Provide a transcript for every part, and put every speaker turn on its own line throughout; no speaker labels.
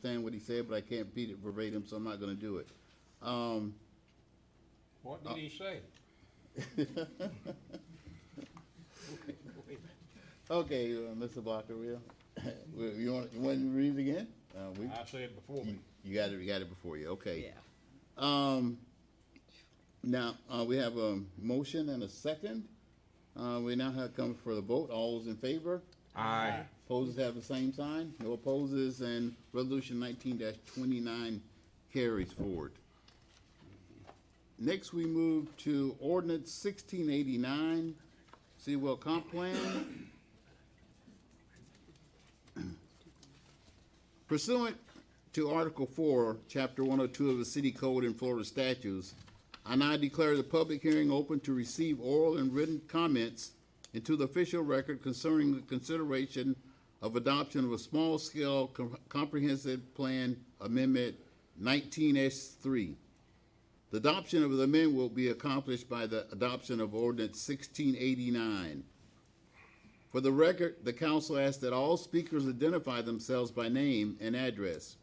understand what he said, but I can't repeat it verbatim, so I'm not gonna do it.
What did he say?
Okay, Mr. Blocker, you want to read it again?
I said before me.
You got it before you, okay.
Yeah.
Now, we have a motion and a second. We now have come for the vote. All those in favor?
Aye.
Opposers have the same sign. No opposes, and resolution 19-29 carries forward. Next, we move to ordinance 1689, Seawell Comp Plan. Pursuant to Article 4, Chapter 102 of the City Code and Florida statutes, I now declare the public hearing open to receive oral and written comments into the official record concerning the consideration of adoption of a small-scale comprehensive plan amendment 19S3. The adoption of the amendment will be accomplished by the adoption of ordinance 1689. For the record, the council asks that all speakers identify themselves by name and address.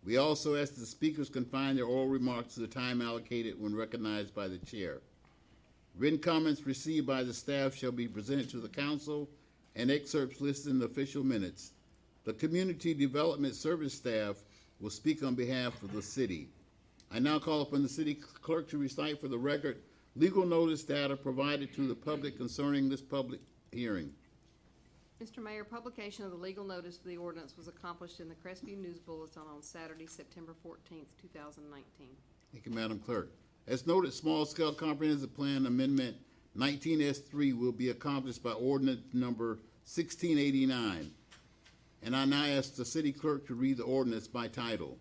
We also ask that the speakers confine their oral remarks to the time allocated when recognized by the chair. Written comments received by the staff shall be presented to the council and excerpts listed in the official minutes. The Community Development Service staff will speak on behalf of the city. I now call upon the city clerk to recite for the record legal notice data provided to the public concerning this public hearing.
Mr. Mayor, publication of the legal notice for the ordinance was accomplished in the Crestview News Bulletin on Saturday, September 14th, 2019.
Thank you, Madam Clerk. As noted, small-scale comprehensive plan amendment 19S3 will be accomplished by ordinance number 1689. And I now ask the city clerk to read the ordinance by title.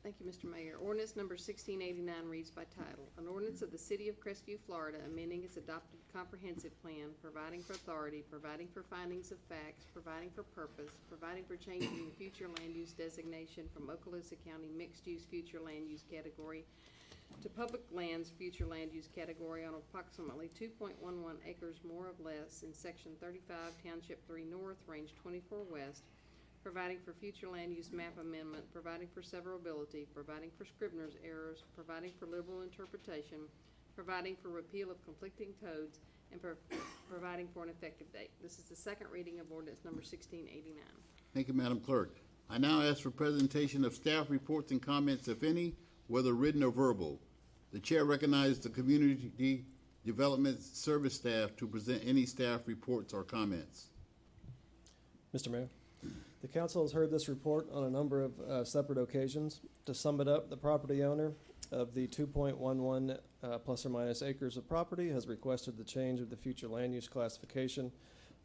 Thank you, Mr. Mayor. Ordinance number 1689 reads by title. An ordinance of the City of Crestview, Florida, amending its adopted comprehensive plan, providing for authority, providing for findings of facts, providing for purpose, providing for changing the future land use designation from Okaloosa County mixed-use future land use category to public lands future land use category on approximately 2.11 acres more or less in Section 35, Township 3 North, Range 24 West, providing for future land use map amendment, providing for severability, providing for Scribner's errors, providing for liberal interpretation, providing for repeal of conflicting codes, and providing for an effective date. This is the second reading of ordinance number 1689.
Thank you, Madam Clerk. I now ask for presentation of staff reports and comments, if any, whether written or verbal. The chair recognizes the Community Development Service staff to present any staff reports or comments.
Mr. Mayor, the council has heard this report on a number of separate occasions. To sum it up, the property owner of the 2.11 plus or minus acres of property has requested the change of the future land use classification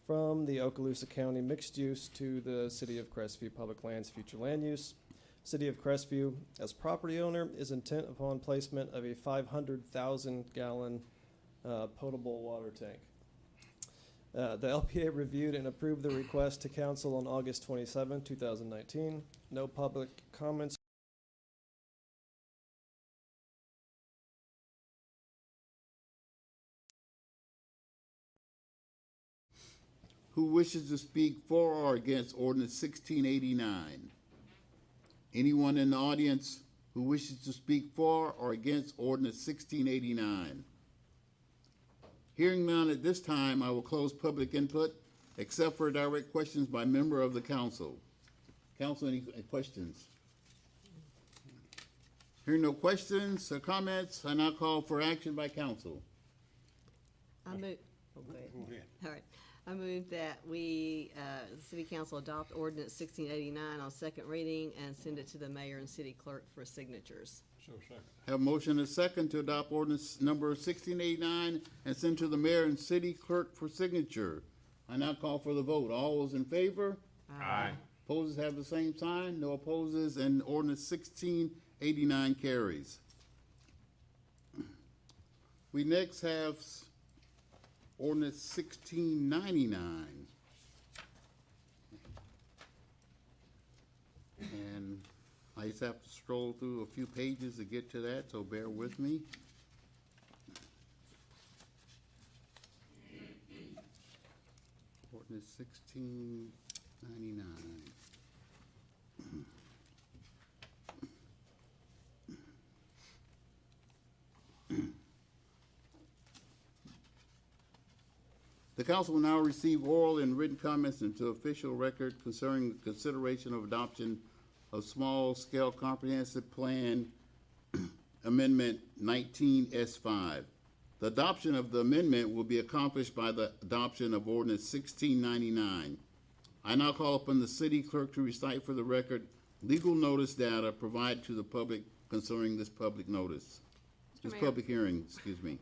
from the Okaloosa County mixed use to the City of Crestview Public Lands future land use. City of Crestview, as property owner, is intent upon placement of a 500,000 gallon potable water tank. The LPA reviewed and approved the request to council on August 27, 2019. No public comments.
Who wishes to speak for or against ordinance 1689? Anyone in the audience who wishes to speak for or against ordinance 1689? Hearing none at this time, I will close public input, except for direct questions by member of the council. Council, any questions? Hearing no questions or comments, I now call for action by council.
I move. Oh, go ahead.
Go ahead.
All right. I move that we, the City Council adopt ordinance 1689 on second reading and send it to the mayor and city clerk for signatures.
So second.
Have a motion and a second to adopt ordinance number 1689 and send to the mayor and city clerk for signature. I now call for the vote. All those in favor?
Aye.
Opposers have the same sign. No opposes, and ordinance 1689 carries. We next have ordinance 1699. And I just have to stroll through a few pages to get to that, so bear with me. Ordinance 1699. The council will now receive oral and written comments into official record concerning the consideration of adoption of small-scale comprehensive plan amendment 19S5. The adoption of the amendment will be accomplished by the adoption of ordinance 1699. I now call upon the city clerk to recite for the record legal notice data provided to the public concerning this public notice. This
Mayor.
public hearing, excuse me.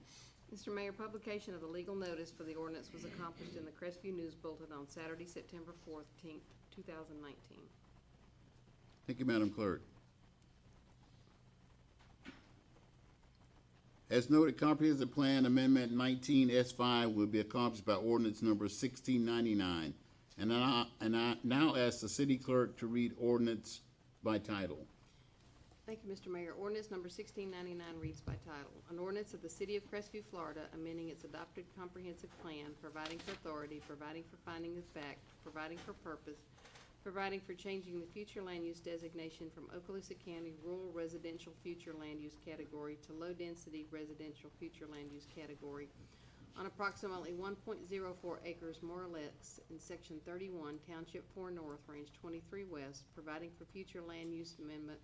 Mr. Mayor, publication of the legal notice for the ordinance was accomplished in the Crestview News Bulletin on Saturday, September 14th, 2019.
Thank you, Madam Clerk. As noted, comprehensive plan amendment 19S5 will be accomplished by ordinance number 1699. And I now ask the city clerk to read ordinance by title.
Thank you, Mr. Mayor. Ordinance number 1699 reads by title. An ordinance of the City of Crestview, Florida, amending its adopted comprehensive plan, providing for authority, providing for finding of fact, providing for purpose, providing for changing the future land use designation from Okaloosa County Rural Residential Future Land Use Category to Low Density Residential Future Land Use Category on approximately 1.04 acres more or less in Section 31, Township 4 North, Range 23 West, providing for future land use amendment,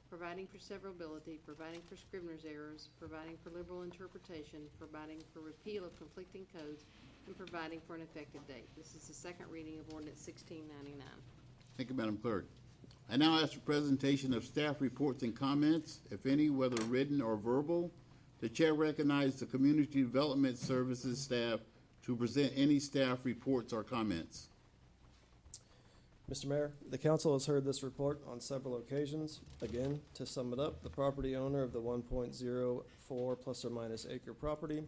providing for severability, providing for scrivener's errors, providing for liberal interpretation, providing for repeal of conflicting codes, and providing for an effective date. This is the second reading of ordinance 1699.
Thank you, Madam Clerk. I now ask for presentation of staff reports and comments, if any, whether written or verbal. The chair recognizes the Community Development Services staff to present any staff reports or comments.
Mr. Mayor, the council has heard this report on several occasions. Again, to sum it up, the property owner of the 1.04 plus or minus acre property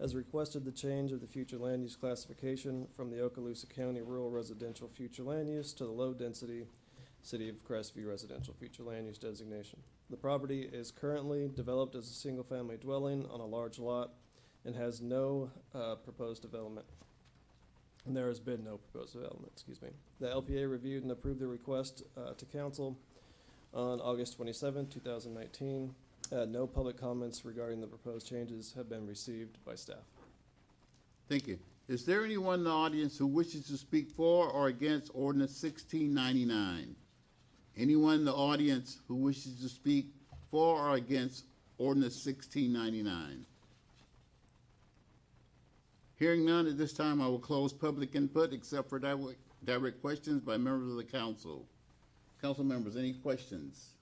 has requested the change of the future land use classification from the Okaloosa County Rural Residential Future Land Use to the Low Density City of Crestview Residential Future Land Use designation. The property is currently developed as a single-family dwelling on a large lot and has no proposed development. And there has been no proposed development, excuse me. The LPA reviewed and approved the request to council on August 27, 2019. No public comments regarding the proposed changes have been received by staff.
Thank you. Is there anyone in the audience who wishes to speak for or against ordinance 1699? Anyone in the audience who wishes to speak for or against ordinance 1699? Hearing none, at this time I will close public input except for direct questions by members of the council. Council members, any questions,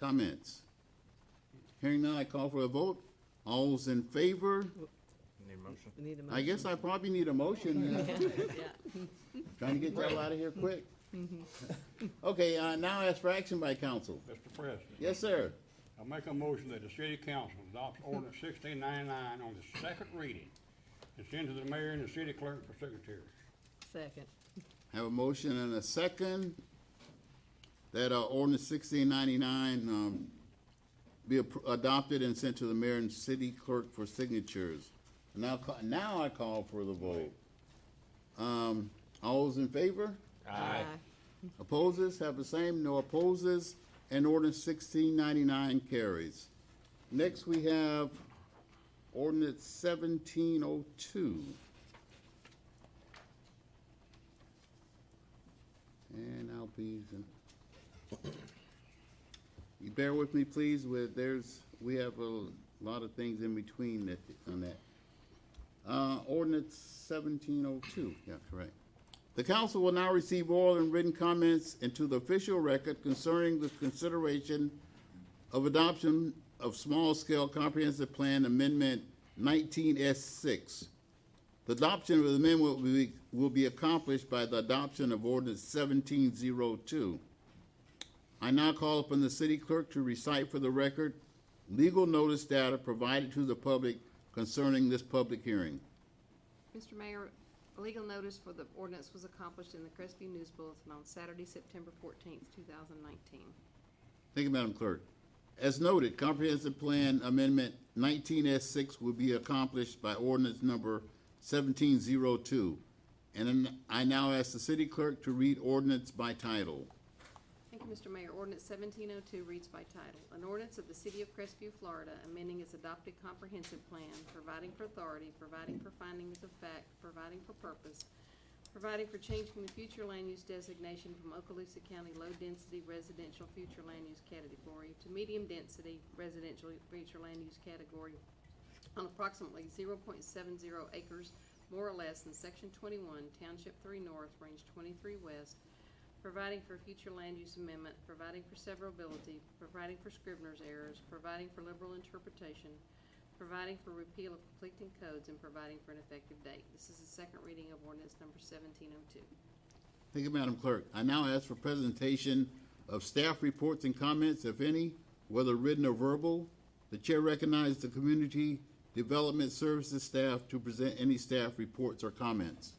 comments? Hearing none, I call for a vote. All those in favor?
Need a motion?
We need a motion.
I guess I probably need a motion. Trying to get y'all out of here quick. Okay, now I ask for action by council.
Mr. President.
Yes, sir.
I make a motion that the city council adopts ordinance 1699 on the second reading and send to the mayor and the city clerk for secretary.
Second.
Have a motion and a second that ordinance 1699 be adopted and sent to the mayor and city clerk for signatures. Now I call for the vote. All those in favor?
Aye.
Opposes? Have the same. No opposes. And ordinance 1699 carries. Next we have ordinance 1702. And I'll be, you bear with me, please. We have a lot of things in between on that. Ordinance 1702. Yeah, correct. The council will now receive oral and written comments into the official record concerning the consideration of adoption of small-scale comprehensive plan amendment 19S6. The adoption of the amendment will be accomplished by the adoption of ordinance 1702. I now call upon the city clerk to recite for the record legal notice data provided to the public concerning this public hearing.
Mr. Mayor, a legal notice for the ordinance was accomplished in the Crestview News Bulletin on Saturday, September 14th, 2019.
Thank you, Madam Clerk. As noted, comprehensive plan amendment 19S6 will be accomplished by ordinance number 1702. And I now ask the city clerk to read ordinance by title.
Thank Thank you, Mr. Mayor. Ordinance 1702 reads by title. An ordinance of the City of Crestview, Florida, amending its adopted comprehensive plan, providing for authority, providing for findings of fact, providing for purpose, providing for changing the future land use designation from Okaloosa County low-density residential future land use category to medium-density residential future land use category on approximately 0.70 acres, more or less, in Section 21, Township 3 North, Range 23 West, providing for future land use amendment, providing for severability, providing for scrivener's errors, providing for liberal interpretation, providing for repeal of conflicting codes, and providing for an effective date. This is the second reading of ordinance number 1702.
Thank you, Madam Clerk. I now ask for presentation of staff reports and comments, if any, whether written or verbal. The chair recognizes the Community Development Services staff to present any staff reports or comments.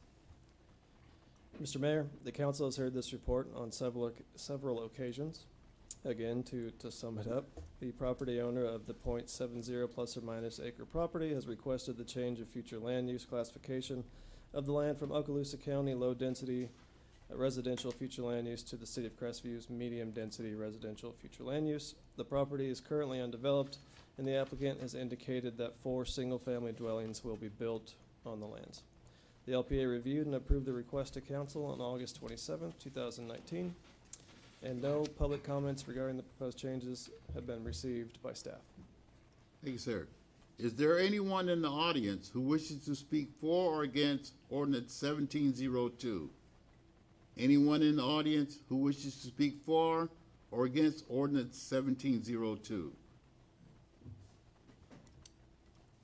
Mr. Mayor, the council has heard this report on several occasions. Again, to sum it up, the property owner of the .70 plus or minus acre property has requested the change of future land use classification of the land from Okaloosa County low-density residential future land use to the City of Crestview's medium-density residential future land use. The property is currently undeveloped, and the applicant has indicated that 4 single-family dwellings will be built on the lands. The LPA reviewed and approved the request to council on August 27, 2019, and no public comments regarding the proposed changes have been received by staff.
Thank you, sir. Is there anyone in the audience who wishes to speak for or against ordinance 1702? Anyone in the audience who wishes to speak for or against ordinance 1702?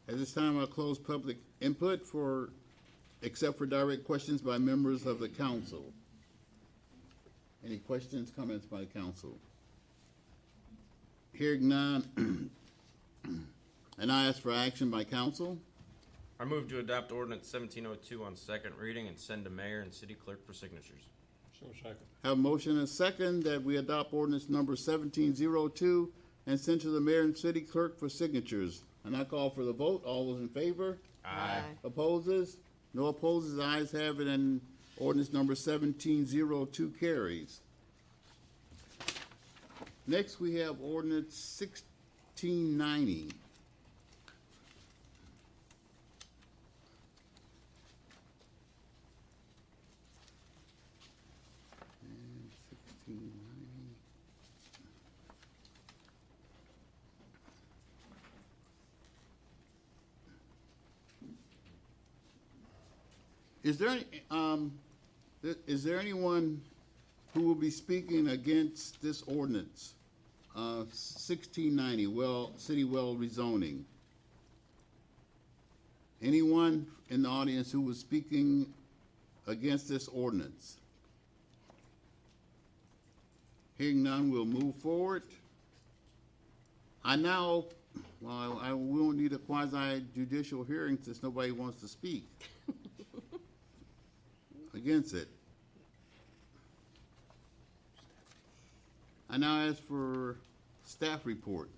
At this time, I'll close public input except for direct questions by members of the council. Any questions, comments by the council? Hearing none, and I ask for action by council.
I move to adopt ordinance 1702 on second reading and send to mayor and city clerk for signatures.
So second.
Have a motion and a second that we adopt ordinance number 1702 and send to the mayor and city clerk for signatures. And I call for the vote. All those in favor?
Aye.
Opposes? No opposes. Ayes have it, and ordinance number 1702 carries. Next, we have ordinance 1690. And 1690. Is there anyone who will be speaking against this ordinance, 1690, city well rezoning? Anyone in the audience who was speaking against this ordinance? Hearing none, we'll move forward. I we won't need a quasi-judicial hearing since nobody wants to speak against it. I now ask for staff report.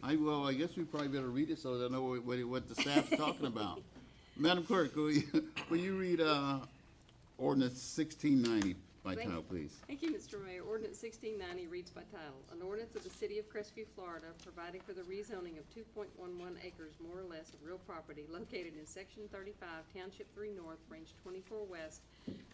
I guess we probably better read it so that I know what the staff's talking about. Madam Clerk, will you read ordinance 1690 by title, please?
Thank you, Mr. Mayor. Ordinance 1690 reads by title. An ordinance of the City of Crestview, Florida, providing for the rezoning of 2.11 acres, more or less, of real property located in Section 35, Township 3 North, Range 24 West,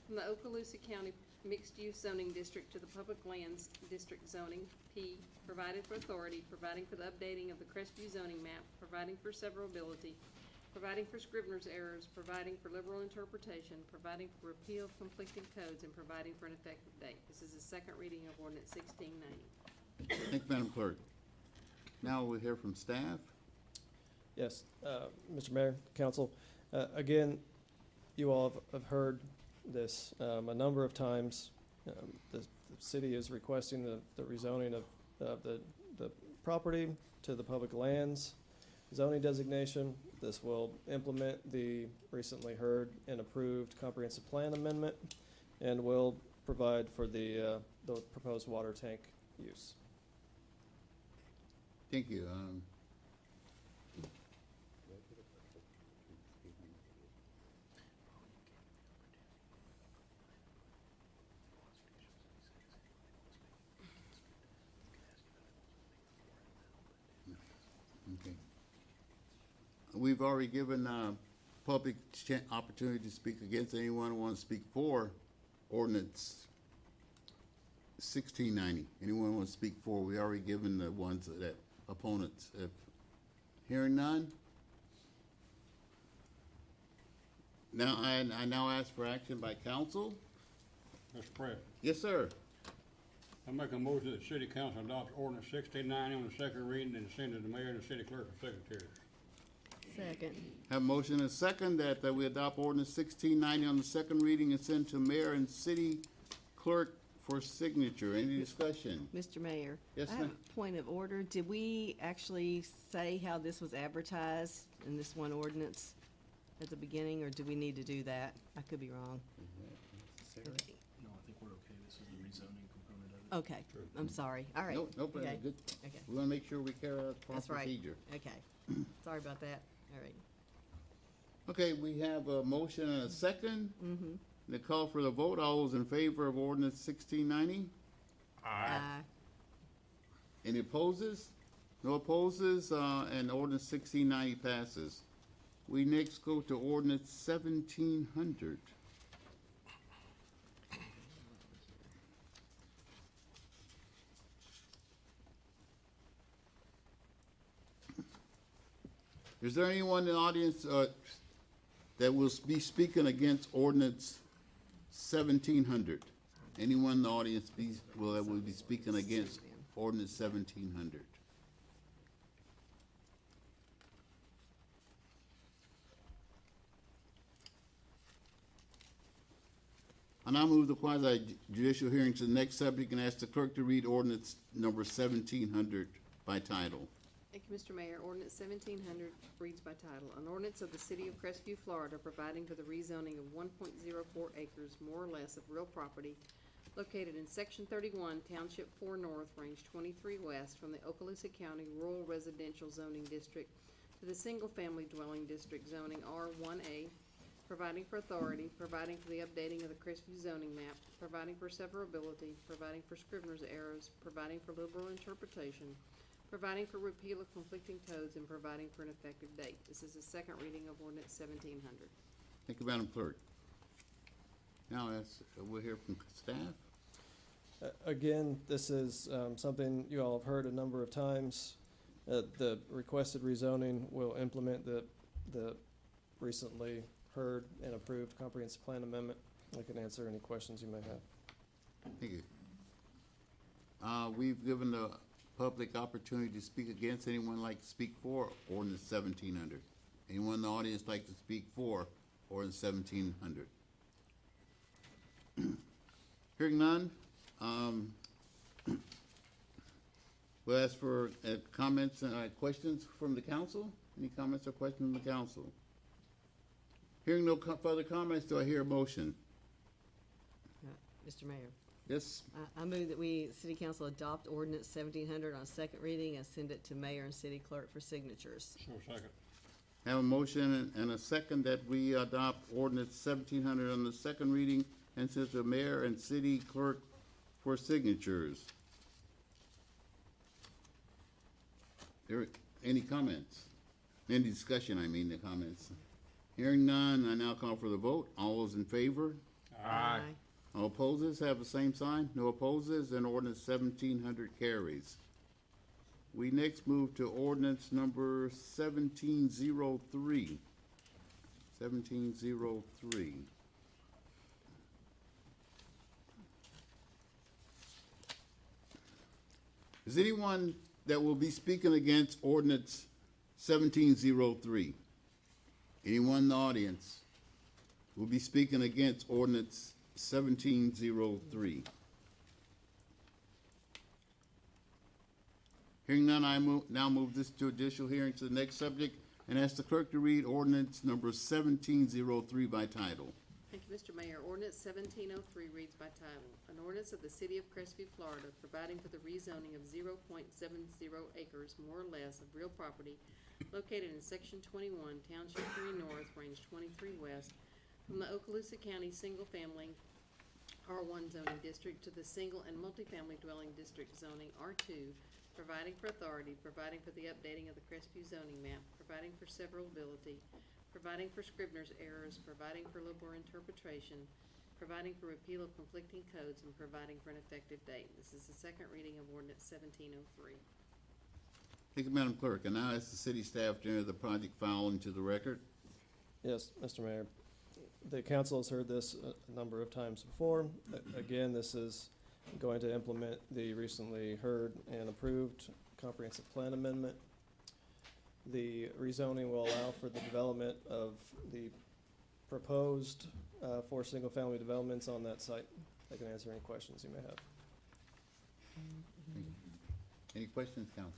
from the Okaloosa County Mixed-Use Zoning District to the Public Lands District Zoning, P, provided for authority, providing for the updating of the Crestview zoning map, providing for severability, providing for scrivener's errors, providing for liberal interpretation, providing for repeal of conflicting codes, and providing for an effective date. This is the second reading of ordinance 1690.
Thank you, Madam Clerk. Now we'll hear from staff.
Yes, Mr. Mayor, council, again, you all have heard this a number of times. The city is requesting the rezoning of the property to the public lands zoning designation. This will implement the recently heard and approved comprehensive plan amendment and will provide for the proposed water tank use.
Thank you. we've already given, public opportunity to speak against. Anyone who wants to speak for ordinance 1690? Anyone want to speak for? We already given the ones that opponents. If hearing none, now I now ask for action by council.
Mr. President,
Yes, sir.
I make a motion that the city council adopts ordinance 1690 on the second reading and send it to the mayor and the city clerk for secretary.
Second.
Have a motion and a second that we adopt ordinance 1690 on the second reading and send to mayor and city clerk for signature. Any discussion?
Mr. Mayor.
Yes,
I have
ma'am.
a point of order. Did we actually say how this was advertised in this one ordinance at the beginning, or do we need to do that? I could be wrong.
No, I think we're okay. This is the rezoning component of it.
Okay, I'm sorry. All right.
Nope, nope,
Okay.
good.
Okay,
We want to make sure we carry out the
that's
proper
right.
procedure.
Okay. Sorry about that. All right.
Okay, we have a motion and a second. The call for the vote. All those in favor of ordinance 1690?
Aye.
Any opposes? No opposes, and ordinance 1690 passes. We next go to ordinance 1700. Is there anyone in the audience that will be speaking against ordinance 1700? Anyone in the audience that will be speaking against ordinance 1700? I now move the quasi judicial hearing to the next subject and ask the clerk to read ordinance number 1700 by title.
Thank you, Mr. Mayor. Ordinance 1700 reads by title. An ordinance of the City of Crestview, Florida, providing for the rezoning of 1.04 acres, more or less, of real property located in Section 31, Township 4 North, Range 23 West, from the Okaloosa County Rural Residential Zoning District to the Single Family Dwelling District zoning R1A, providing for authority, providing for the updating of the Crestview zoning map, providing for severability, providing for scrivener's errors, providing for liberal interpretation, providing for repeal of conflicting codes, and providing for an effective date. This is the second reading of ordinance 1700.
Thank you, Madam Clerk. Now, we'll hear from staff.
Again, this is something you all have heard a number of times. The requested rezoning will implement the recently heard and approved comprehensive plan amendment. I can answer any questions you may have.
Thank you. We've given the public opportunity to speak against. Anyone like to speak for ordinance 1700? Anyone in the audience like to speak for ordinance 1700? Hearing none, we'll ask for comments and questions from the council. Any comments or questions from the council? Hearing no further comments, do I hear a motion?
Mr. Mayor.
Yes,
I move that we, City Council, adopt ordinance 1700 on second reading and send it to mayor and city clerk for signatures.
So second.
have a motion and a second that we adopt ordinance 1700 on the second reading and send to the mayor and city clerk for signatures. Any comments? Any discussion, I mean, the comments. Hearing none, I now call for the vote. All those in favor?
Aye.
All opposes have the same sign. No opposes, and ordinance 1700 carries. We next move to ordinance number 1703. 1703. Is anyone that will be speaking against ordinance 1703? Anyone in the audience will be speaking against ordinance 1703? Hearing none, I now move this to additional hearing to the next subject and ask the clerk to read ordinance number 1703 by title.
Thank you, Mr. Mayor. Ordinance 1703 reads by title. An ordinance of the City of Crestview, Florida, providing for the rezoning of 0.70 acres, more or less, of real property located in Section 21, Township 3 North, Range 23 West, from the Okaloosa County Single Family R1 zoning district to the Single and Multifamily Dwelling District zoning R2 providing for authority, providing for the updating of the Crestview zoning map, providing for severability, providing for Scribner's errors, providing for liberal interpretation, providing for repeal of conflicting codes, and providing for an effective date. This is the second reading of ordinance 1703.
Thank you, Madam Clerk. And now ask the city staff to enter the project file into the record.
Yes, Mr. Mayor. The council has heard this a number of times before. Again, this is going to implement the recently heard and approved comprehensive plan amendment. The rezoning will allow for the development of the proposed 4 single-family developments on that site. I can answer any questions you may have.
Any questions, council?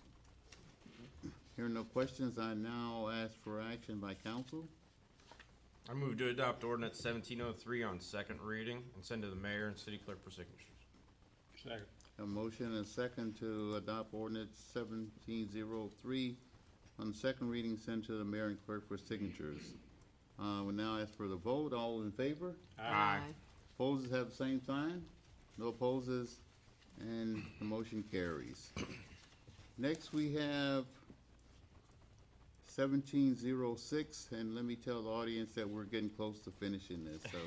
Hearing no questions, I now ask for action by council.
I move to adopt ordinance 1703 on second reading and send to the mayor and city clerk for signatures.
Second.
A motion and a second to adopt ordinance 1703 on second reading, sent to the mayor and clerk for signatures. We now ask for the vote. All in favor?
Aye.
Opposers have the same sign. No opposes, and the motion carries. Next, we have 1706, and let me tell the audience that we're getting close to finishing this, so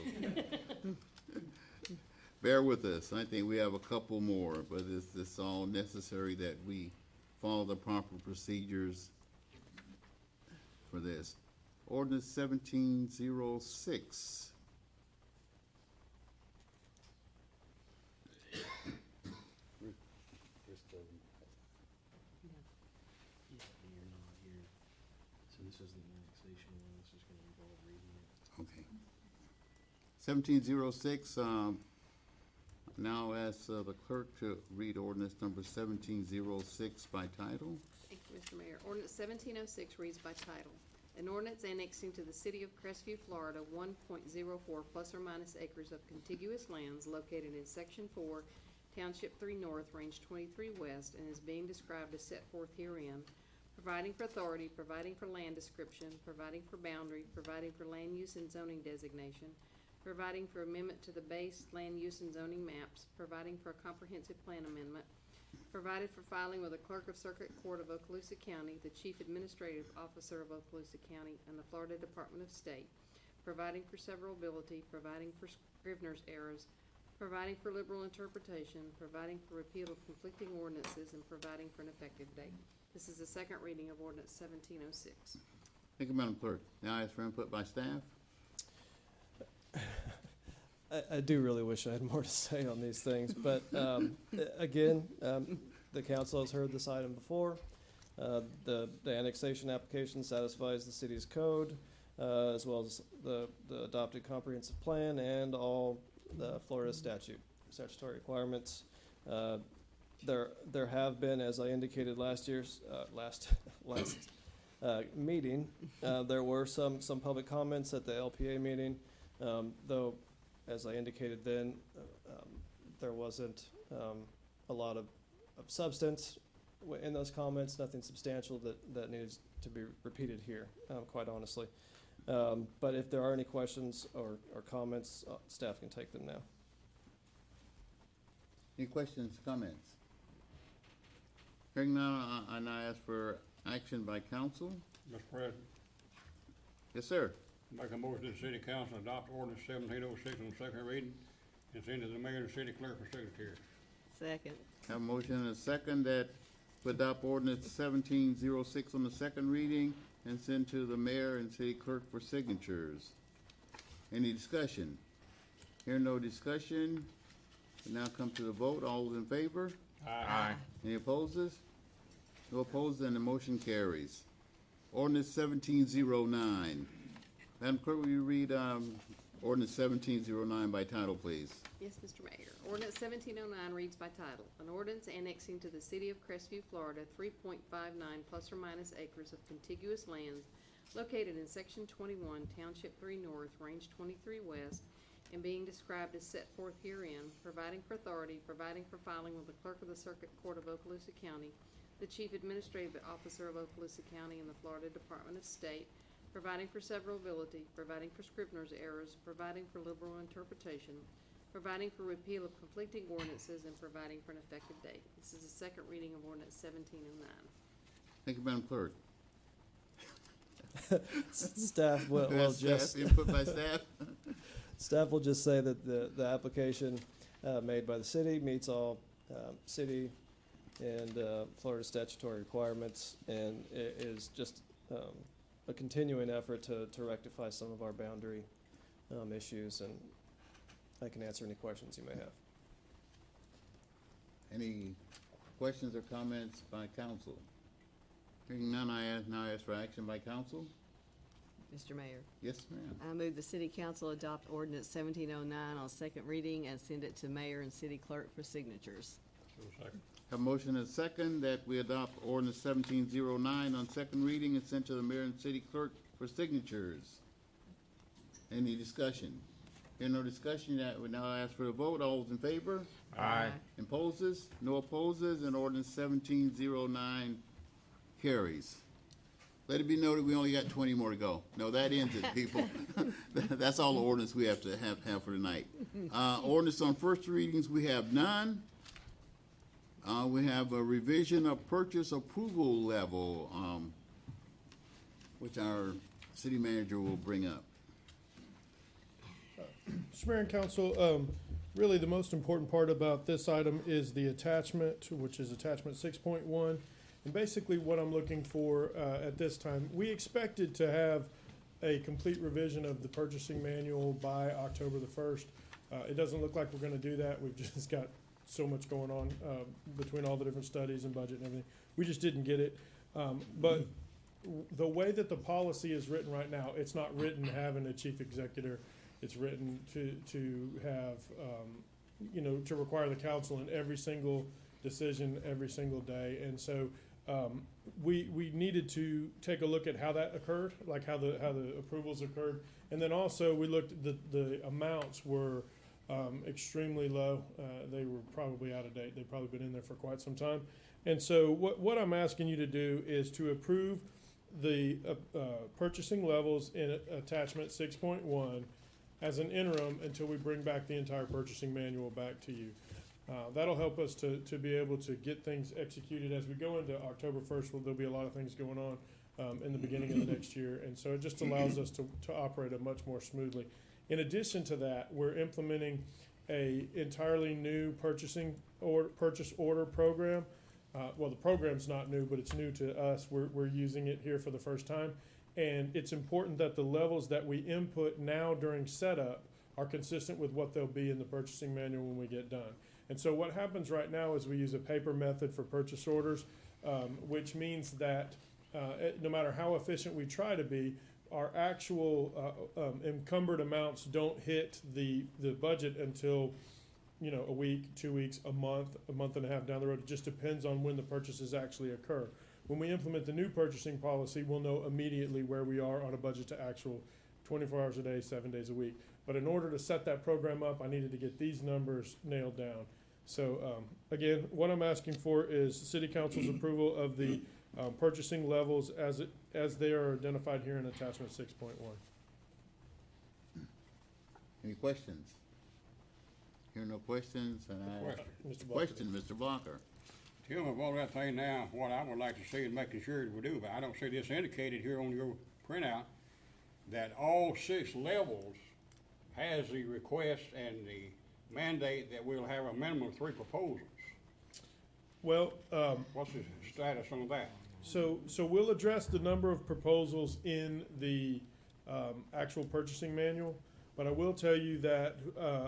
bear with us. I think we have a couple more, but it's all necessary that we follow the proper procedures for this. Ordinance 1706.
You're not here. So this is the annexation one, this is gonna involve reading it.
Okay. 1706, now ask the clerk to read ordinance number 1706 by title.
Thank you, Mr. Mayor. Ordinance 1706 reads by title. An ordinance annexing to the city of Crestview, Florida, 1.04 plus or minus acres of contiguous lands located in Section 4, Township 3 North, Range 23 West, and is being described as set forth herein, providing for authority, providing for land description, providing for boundary, providing for land use and zoning designation, providing for amendment to the base land use and zoning maps, providing for a comprehensive plan amendment, provided for filing with the Clerk of Circuit Court of Okaloosa County, the Chief Administrative Officer of Okaloosa County, and the Florida Department of State, providing for severability, providing for Scrivener's errors, providing for liberal interpretation, providing for repeal of conflicting ordinances, and providing for an effective date. This is the second reading of ordinance 1706.
Thank you, Madam Clerk. Now I ask for input by staff.
I do really wish I had more to say on these things, but again, the council has heard this item before. The annexation application satisfies the city's code, as well as the adopted comprehensive plan and all the Florida statutory requirements. There have been, as I indicated last meeting, there were some public comments at the LPA meeting, though, as I indicated then, there wasn't a lot of substance in those comments, nothing substantial that needs to be repeated here, quite honestly. But if there are any questions or comments, staff can take them now.
Any questions, comments? Hearing none, I now ask for action by council.
Mr. President,
Yes, sir.
make a motion that the city council adopt ordinance 1706 on second reading and send it to the mayor and the city clerk for signature.
Second.
Have a motion and a second that we adopt ordinance 1706 on the second reading and send to the mayor and city clerk for signatures. Any discussion? Hearing no discussion, we now come to the vote. All in favor?
Aye.
Any opposes? No opposed, and the motion carries. Ordinance 1709. Madam Clerk, will you read ordinance 1709 by title, please?
Yes, Mr. Mayor. Ordinance 1709 reads by title. An ordinance annexing to the city of Crestview, Florida, 3.59 plus or minus acres of contiguous lands located in Section 21, Township 3 North, Range 23 West, and being described as set forth herein, providing for authority, providing for filing with the Clerk of the Circuit Court of Okaloosa County, the Chief Administrative Officer of Okaloosa County, and the Florida Department of State, providing for severability, providing for Scrivener's errors, providing for liberal interpretation, providing for repeal of conflicting ordinances and providing for an effective date. This is the second reading of ordinance 1709.
Thank you, Madam Clerk.
Staff will
Staff,
just,
input by staff?
staff will just say that the application made by the city meets all city and Florida statutory requirements, and it is just a continuing effort to rectify some of our boundary issues, and I can answer any questions you may have.
Any questions or comments by council? Hearing none, now ask for action by council.
Mr. Mayor,
Yes, ma'am.
I move the city council adopt ordinance 1709 on second reading and send it to mayor and city clerk for signatures.
So second.
Have a motion and a second that we adopt ordinance 1709 on second reading and send to the mayor and city clerk for signatures. Any discussion? Hearing no discussion, that we now ask for a vote. All those in favor?
Aye.
Opposes? No opposes, and ordinance 1709 carries. Let it be noted, we only got 20 more to go. No, that ends it, people. That's all the ordinance we have to have for tonight. Ordinance on first readings, we have none. We have a revision of purchase approval level, which our city manager will bring up.
Mr. Mayor and Council, really the most important part about this item is the attachment, which is attachment 6.1. And basically what I'm looking for at this time, we expected to have a complete revision of the purchasing manual by October the 1st. It doesn't look like we're gonna do that. We've just got so much going on between all the different studies and budget and everything. We just didn't get it. But the way that the policy is written right now, it's not written having a chief executive. It's written to have, to require the council in every single decision every single day. And so we needed to take a look at how that occurred, like how the approvals occurred. And then also we looked, the amounts were extremely low. They were probably out of date. They've probably been in there for quite some time. And so what I'm asking you to do is to approve the purchasing levels in attachment 6.1 as an interim until we bring back the entire purchasing manual back to you. That'll help us to be able to get things executed as we go into October 1st. There'll be a lot of things going on in the beginning of the next year. And so it just allows us to operate it much more smoothly. In addition to that, we're implementing a entirely new purchase order program. Well, the program's not new, but it's new to us. We're using it here for the first time. And it's important that the levels that we input now during setup are consistent with what they'll be in the purchasing manual when we get done. And so what happens right now is we use a paper method for purchase orders, which means that no matter how efficient we try to be, our actual encumbered amounts don't hit the budget until, a week, 2 weeks, a month and a half down the road. It just depends on when the purchases actually occur. When we implement the new purchasing policy, we'll know immediately where we are on a budget to actual 24 hours a day, 7 days a week. But in order to set that program up, I needed to get these numbers nailed down. So again, what I'm asking for is City Council's approval of the purchasing levels as they are identified here in attachment 6.1.
Any questions? Hearing no questions, and
Question.
Question, Mr. Blocker.
Tim, of all that thing now, what I would like to see is making sure that we do, but I don't see this indicated here on your printout, that all 6 levels has the request and the mandate that we'll have a minimum of 3 proposals.
Well,
What's the status on that?
so we'll address the number of proposals in the actual purchasing manual. But I will tell you that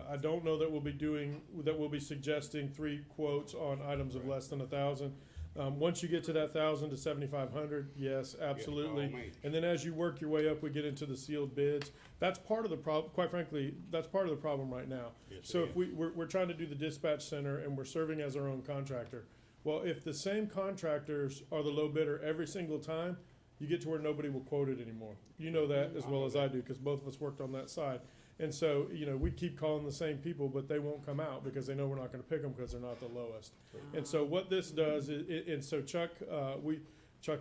I don't know that we'll be suggesting 3 quotes on items of less than 1,000. Once you get to that 1,000 to 7,500, yes, absolutely.
by all means.
And then as you work your way up, we get into the sealed bids. That's part of the problem. Quite frankly, that's part of the problem right now.
Yes,
So
it
if we're trying to do the dispatch center and we're serving as our own contractor. Well, if the same contractors are the low bidder every single time, you get to where nobody will quote it anymore. You know that as well as I do, because both of us worked on that side. And so, we keep calling the same people, but they won't come out because they know we're not gonna pick them because they're not the lowest. And so what this does is, and so Chuck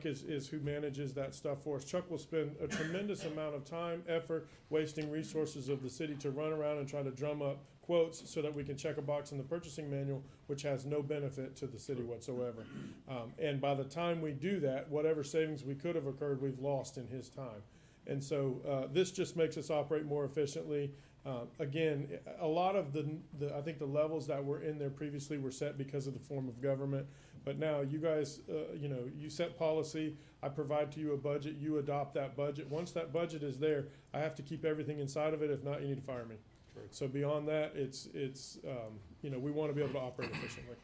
is who manages that stuff for us. Chuck will spend a tremendous amount of time, effort, wasting resources of the city to run around and try to drum up quotes so that we can check a box in the purchasing manual, which has no benefit to the city whatsoever. And by the time we do that, whatever savings we could have occurred, we've lost in his time. And so this just makes us operate more efficiently. Again, a lot of I think the levels that were in there previously were set because of the form of government. But now you guys, you set policy, I provide to you a budget, you adopt that budget. Once that budget is there, I have to keep everything inside of it. If not, you need to fire me.
True.
So beyond that, it's we want to be able to operate efficiently.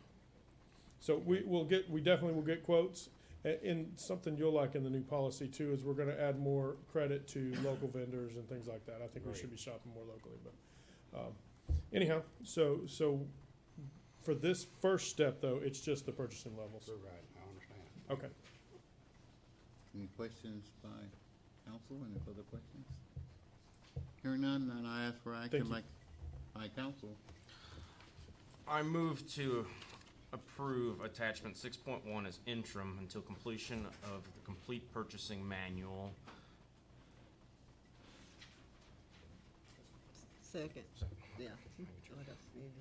So we definitely will get quotes. And something you'll like in the new policy too is we're gonna add more credit to local vendors and things like that. I think we should be shopping more locally, but, anyhow, so for this first step though, it's just the purchasing levels.
Right, I understand.
Okay.
Any questions by council? Any further questions? Hearing none, then I ask for action
Thank
by council.
I move to approve attachment 6.1 as interim until completion of the complete purchasing manual.
Second, yeah.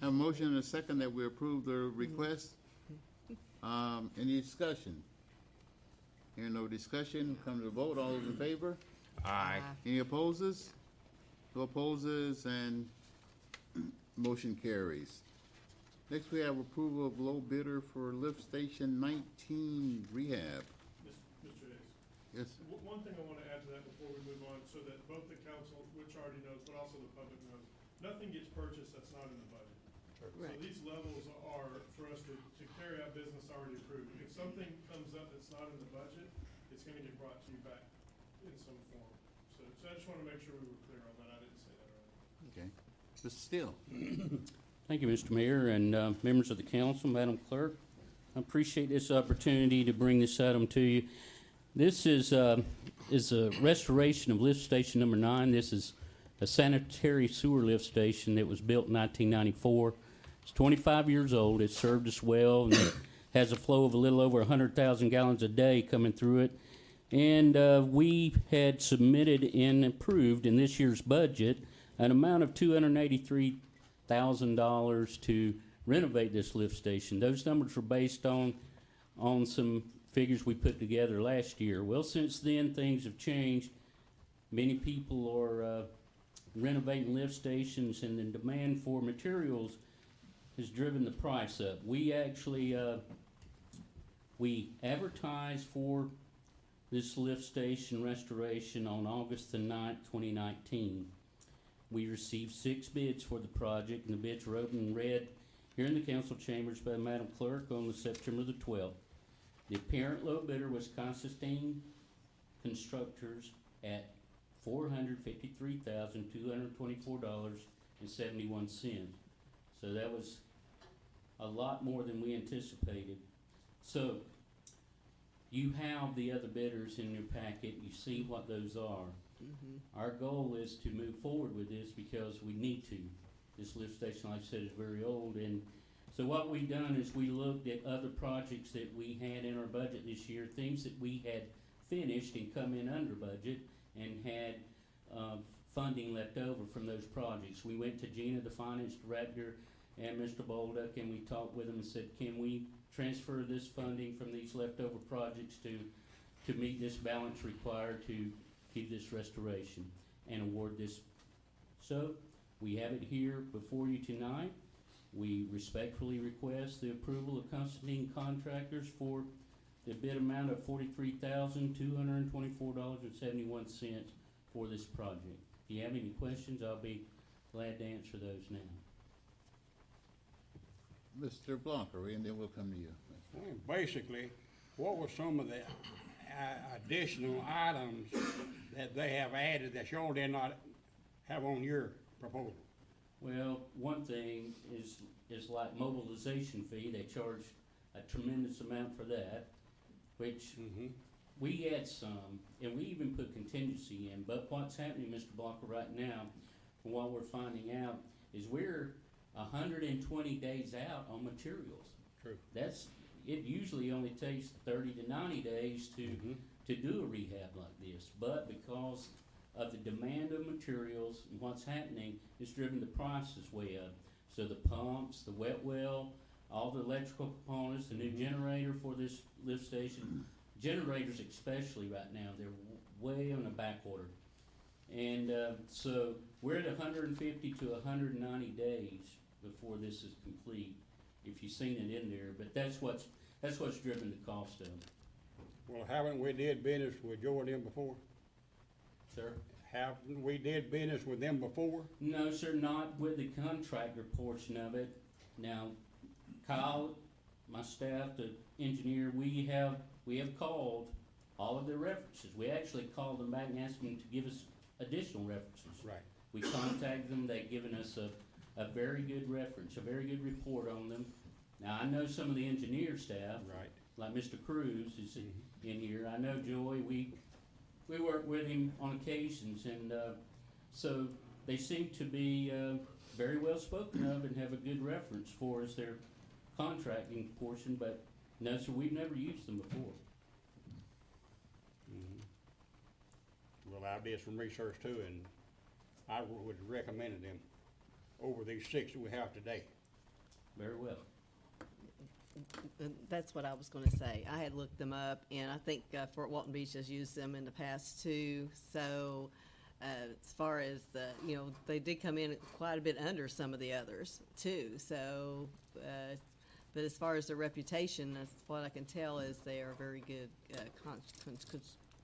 Have a motion and a second that we approve the request. Any discussion? Hearing no discussion, come to the vote. All those in favor?
Aye.
Any opposes? No opposes, and motion carries. Next, we have approval of low bidder for lift station 19 rehab.
Mr. Hicks.
Yes,
One thing I want to add to that before we move on, so that both the council, which already knows, but also the public knows, nothing gets purchased that's not in the budget. So
Right.
these levels are for us to carry out business already approved. If something comes up that's not in the budget, it's gonna get brought to you back in some form. So I just want to make sure we were clear on that. I didn't say that earlier.
okay. Mr. Steele?
Thank you, Mr. Mayor, and members of the council, Madam Clerk. I appreciate this opportunity to bring this item to you. This is a restoration of lift station number 9. This is a sanitary sewer lift station that was built in 1994. It's 25 years old. It's served us well, and it has a flow of a little over 100,000 gallons a day coming through it. And we had submitted and approved in this year's budget an amount of $283,000 to renovate this lift station. Those numbers were based on some figures we put together last year. Well, since then, things have changed. Many people are renovating lift stations, and the demand for materials has driven the price up. We actually we advertised for this lift station restoration on August the 9th, 2019. We received 6 bids for the project, and the bids were opened and read here in the council chambers by Madam Clerk on the September the 12th. The apparent low bidder was Constantine Constructors at $453,224.71. So that was a lot more than we anticipated. So you have the other bidders in your packet. You see what those are. Our goal is to move forward with this because we need to. This lift station, like I said, is very old, and so what we've done is we looked at other projects that we had in our budget this year, things that we had finished and come in under budget and had funding left over from those projects. We went to Gina, the finance director, and Mr. Bolduc, and we talked with them and said, can we transfer this funding from these leftover projects to meet this balance required to keep this restoration and award this. So we have it here before you tonight. We respectfully request the approval of Constantine Contractors for the bid amount of $43,224.71 for this project. If you have any questions, I'll be glad to answer those now.
Mr. Blanker, and then we'll come to you.
Basically, what were some of the additional items that they have added that y'all did not have on your proposal?
Well, one thing is like mobilization fee. They charge a tremendous amount for that, which we had some, and we even put contingency in. But what's happening, Mr. Blocker, right now, from what we're finding out, is we're 120 days out on materials.
True.
It usually only takes 30 to 90 days to do a rehab like this, but because of the demand of materials and what's happening, it's driven the prices way up. So the pumps, the wet well, all the electrical components, the new generator for this lift station, generators especially right now, they're way on the back order. And, so we're at 150 to 190 days before this is complete, if you've seen it in there, but that's what's driven the cost of it.
Well, haven't we did business with Joe and them before?
Sir?
Haven't we did business with them before?
No, sir, not with the contractor portion of it. Now, Kyle, my staff, the engineer, we have called all of their references. We actually called them back and asked them to give us additional references.
Right.
We contacted them, they've given us a very good reference, a very good report on them. Now, I know some of the engineer staff,
Right.
like Mr. Cruz is in here. I know Joy, we work with him on occasions, and, so they seem to be, very well spoken of and have a good reference for us, their contracting portion, but no, sir, we've never used them before.
Well, I did some research too, and I would recommend them over these 6 that we have today.
Very well.
That's what I was gonna say. I had looked them up, and I think Fort Walton Beach has used them in the past too. So, as far as the, they did come in quite a bit under some of the others too. So, but as far as their reputation, that's what I can tell is they are very good,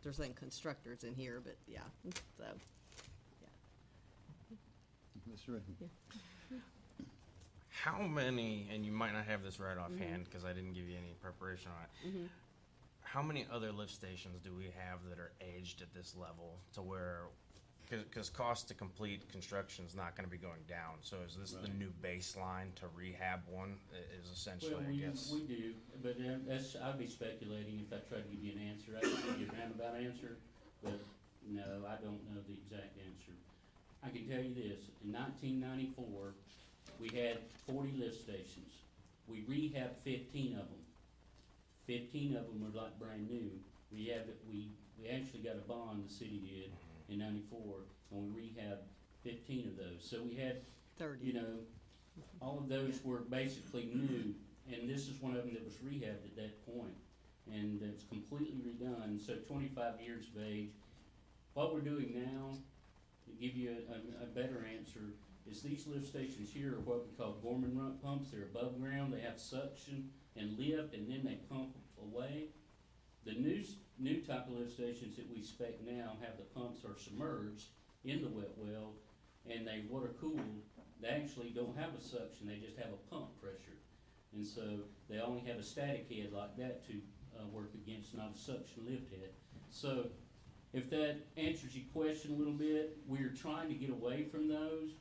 they're saying constructors in here, but yeah, so,
Mr. Ray.
How many, and you might not have this right offhand, because I didn't give you any preparation on it. How many other lift stations do we have that are aged at this level to where, because cost to complete construction is not gonna be going down, so is this the new baseline to rehab one, is essentially,
Well,
I guess?
we do, but that's, I'd be speculating if I tried to give you an answer. I could give you a roundabout answer, but no, I don't know the exact answer. I can tell you this, in 1994, we had 40 lift stations. We rehabbed 15 of them. 15 of them were like brand new. We actually got a bond, the city did, in 94, and we rehabbed 15 of those. So we had,
30.
all of those were basically new, and this is one of them that was rehabbed at that point. And it's completely redone, so 25 years of age. What we're doing now, to give you a better answer, is these lift stations here are what we call Gorman Run pumps. They're above ground, they have suction and lift, and then they pump away. The new type of lift stations that we spec now have the pumps are submerged in the wet well, and they water cooled. They actually don't have a suction, they just have a pump pressure. And so they only have a static head like that to work against, not a suction lift head. So if that answers your question a little bit, we're trying to get away from those.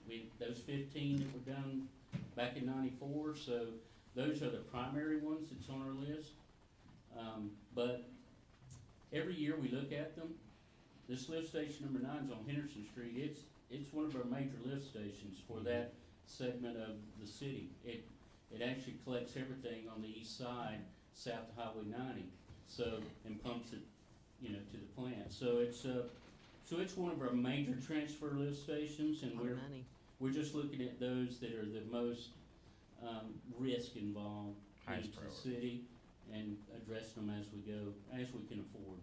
Those 15 that were done back in 94, so those are the primary ones that's on our list. But every year we look at them. This lift station number 9 is on Henderson Street. It's one of our major lift stations for that segment of the city. It actually collects everything on the east side, south of Highway 90, and pumps it, to the plant. So it's one of our major transfer lift stations, and
Money.
we're just looking at those that are the most risk involved
Highest
into the
priority.
city, and addressing them as we go, as we can afford.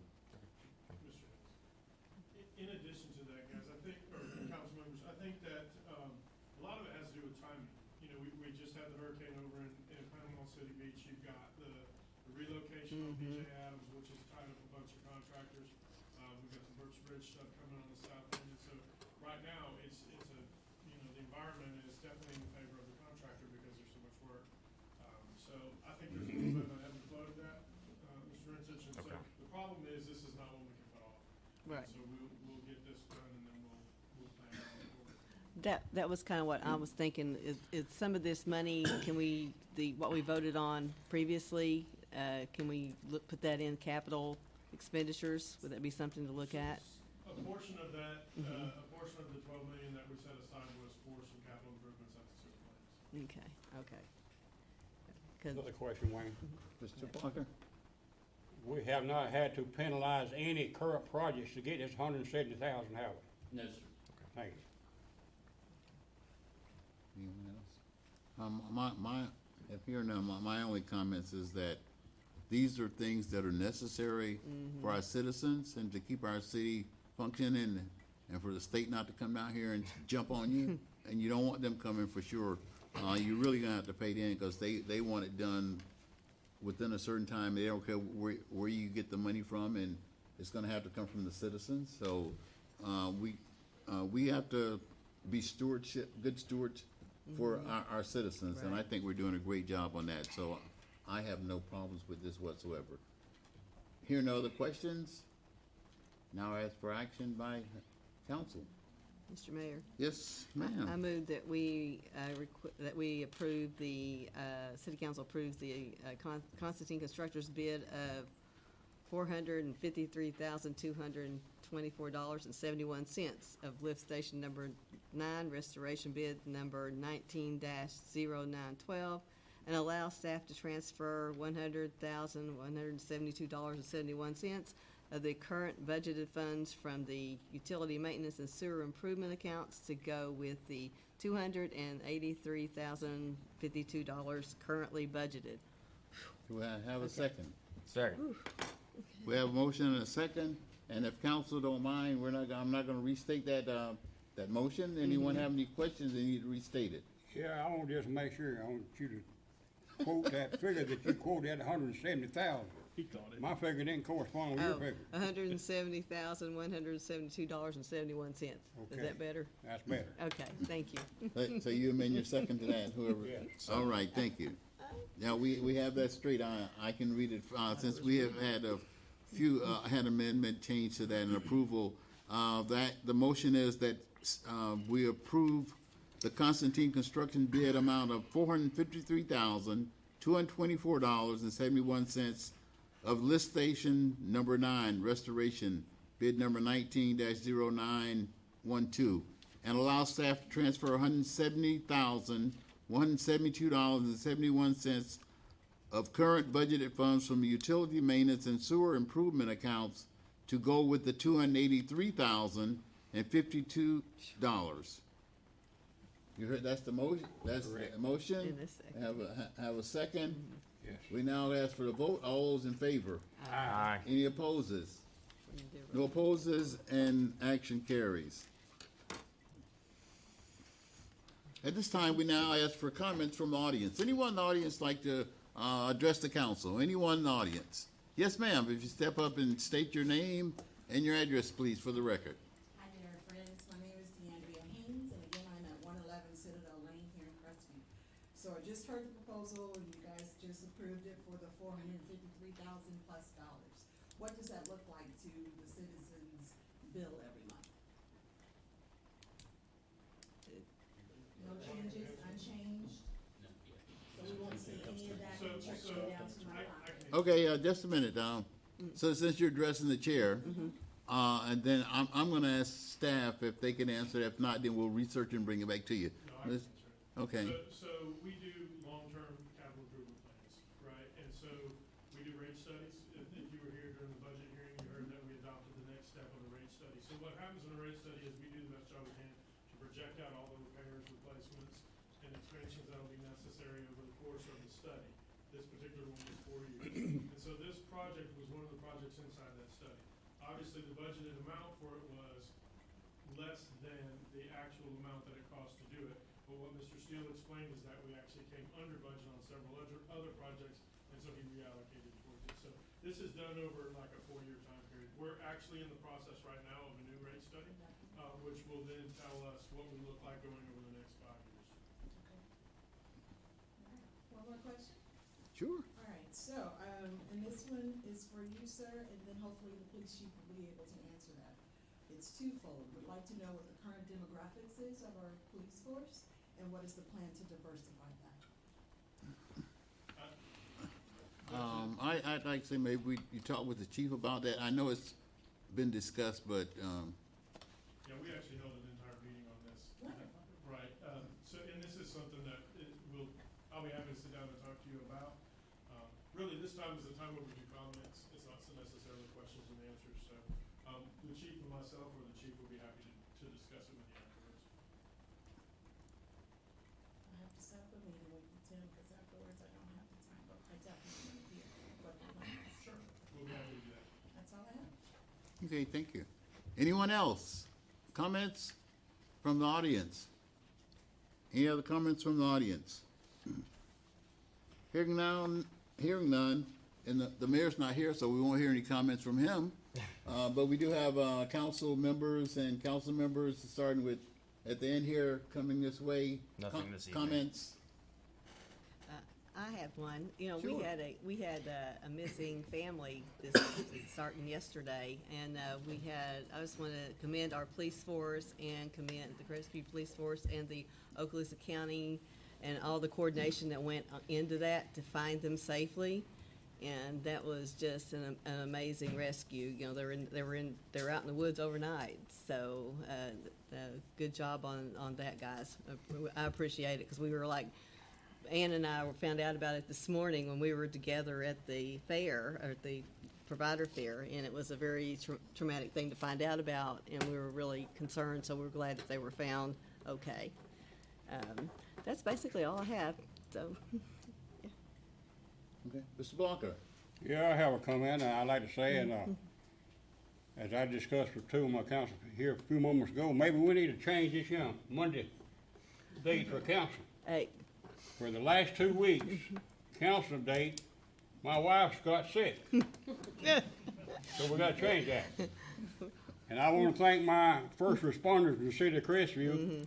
In addition to that, guys, I think, or council members, I think that, a lot of it has to do with timing. We just had the hurricane over in Panama City Beach. You've got the relocation of DJ Adams, which has tied up a bunch of contractors. We've got the Birch Bridge stuff coming on the south end, and so right now, it's a, the environment is definitely in favor of the contractor because there's so much work. So I think there's a little bit of an ebb and flow to that, Mr. Rincich, and so
Okay.
the problem is, this is not one we can put off.
Right.
So we'll get this done, and then we'll plan on forward.
That was kind of what I was thinking, is some of this money, can we, what we voted on previously, can we put that in capital expenditures? Would that be something to look at?
A portion of that, a portion of the 12 million that we set aside was for some capital improvements at the sewer plants.
Okay. 'Cause-
Another question, Wayne.
Mr. Parker?
We have not had to penalize any current projects to get this 170,000, have we?
No, sir.
Thank you.
Anyone else? If here now, my only comments is that these are things that are necessary for our citizens and to keep our city functioning and for the state not to come down here and jump on you. And you don't want them coming for sure. You're really gonna have to pay them because they want it done within a certain time. They don't care where you get the money from, and it's gonna have to come from the citizens. So, we have to be good stewards for our citizens, and I think we're doing a great job on that. So I have no problems with this whatsoever. Here, no other questions? Now I ask for action by council.
Mr. Mayor,
Yes,
I
ma'am.
move that we approve city council approves the Constantine Constructors bid of $453,224.71 of lift station number 9, restoration bid number 19-0912, and allow staff to transfer $100,172.71 of the current budgeted funds from the utility maintenance and sewer improvement accounts to go with the $283,052 currently budgeted.
Do I have a second?
Second.
We have a motion and a second, and if council don't mind, I'm not gonna restate that motion. Anyone have any questions, they need to restate it.
Yeah, I want to just make sure, I want you to quote that figure that you quoted, that $170,000.
He caught it.
My figure didn't correspond with your
Oh,
figure.
$170,172.71. Is
Okay.
that better?
That's better.
Okay, thank you.
So you amend your second to that, whoever.
Yeah.
All right, thank you. Now, we have that straight. I can read it, since we have had a few, had amendment change to that and approval. The motion is that, we approve the Constantine Construction bid amount of $453,224.71 of lift station number 9, restoration, bid number 19-0912, and allow staff to transfer $170,172.71 of current budgeted funds from the utility maintenance and sewer improvement accounts to go with the $283,052. You heard, that's the motion, that's the motion?
In a second.
Have a second?
Yes.
We now ask for the vote, all those in favor?
Aye.
Any opposes? No opposes, and action carries. At this time, we now ask for comments from the audience. Anyone in the audience like to address the council? Anyone in the audience? Yes, ma'am, if you step up and state your name and your address, please, for the record.
Hi there, friends. My name is DeAndrea Haynes, and again, I'm at 111 Citadel Lane here in Crestview. So I just heard the proposal, and you guys just approved it for the $453,000+ plus. What does that look like to the citizens' bill every month? No changes, unchanged? So we won't see any of that in check go down to my line?
Okay, just a minute, so since you're addressing the chair, and then I'm gonna ask staff if they can answer, if not, then we'll research and bring it back to you.
No, I can
Miss-
answer it.
Okay,
So we do long-term capital improvement plans, right? And so we do rate studies. If you were here during the budget hearing, you heard that we adopted the next step of the rate study. So what happens in a rate study is we do the best job we can to project out all the repairs, replacements, and expansions that will be necessary over the course of the study. This particular one was 4 years. And so this project was one of the projects inside that study. Obviously, the budgeted amount for it was less than the actual amount that it cost to do it. But what Mr. Steele explained is that we actually came under budget on several other projects, and so he reallocated towards it. So this is done over like a 4-year time period. We're actually in the process right now of a new rate study, which will then tell us what we look like going over the next 5 years.
Okay. All right. One more question?
sure.
All right, so, and this one is for you, sir, and then hopefully the police chief will be able to answer that. It's twofold. Would like to know what the current demographics is of our police force, and what is the plan to diversify that?
I'd like to say maybe you talk with the chief about that. I know it's been discussed, but,
Yeah, we actually held an entire meeting on this.
Wonderful.
Right, so, and this is something that I'll be happy to sit down and talk to you about. Really, this time is the time where we do comments, it's not so necessarily questions and answers, so, the chief and myself, or the chief will be happy to discuss it with you afterwards.
I have to say, up a meeting with you, Tim, because afterwards I don't have the time, but I definitely want to hear what the plan is. Sure.
We'll be happy to do that.
That's all I have.
Okay, thank you. Anyone else? Comments from the audience? Any other comments from the audience? Hearing none, and the mayor's not here, so we won't hear any comments from him. But we do have, council members and council members, starting with, at the end here, coming this way.
Nothing this evening.
Comments?
I have one. You know,
Sure.
we had a missing family starting yesterday, and I just want to commend our police force and commend the Crestview Police Force and the Okaloosa County and all the coordination that went into that to find them safely. And that was just an amazing rescue. You know, they were out in the woods overnight. So, good job on that, guys. I appreciate it, because we were like, Ann and I found out about it this morning when we were together at the fair, or at the provider fair, and it was a very traumatic thing to find out about, and we were really concerned, so we're glad that they were found okay. That's basically all I have, so.
Okay, Mr. Blanca?
Yeah, I have a comment, and I'd like to say, and, as I discussed with two of my council here a few moments ago, maybe we need to change this Monday date for council.
Hey,
For the last 2 weeks, council date, my wife's got sick. So we gotta change that. And I wanna thank my first responders in the city of Crestview.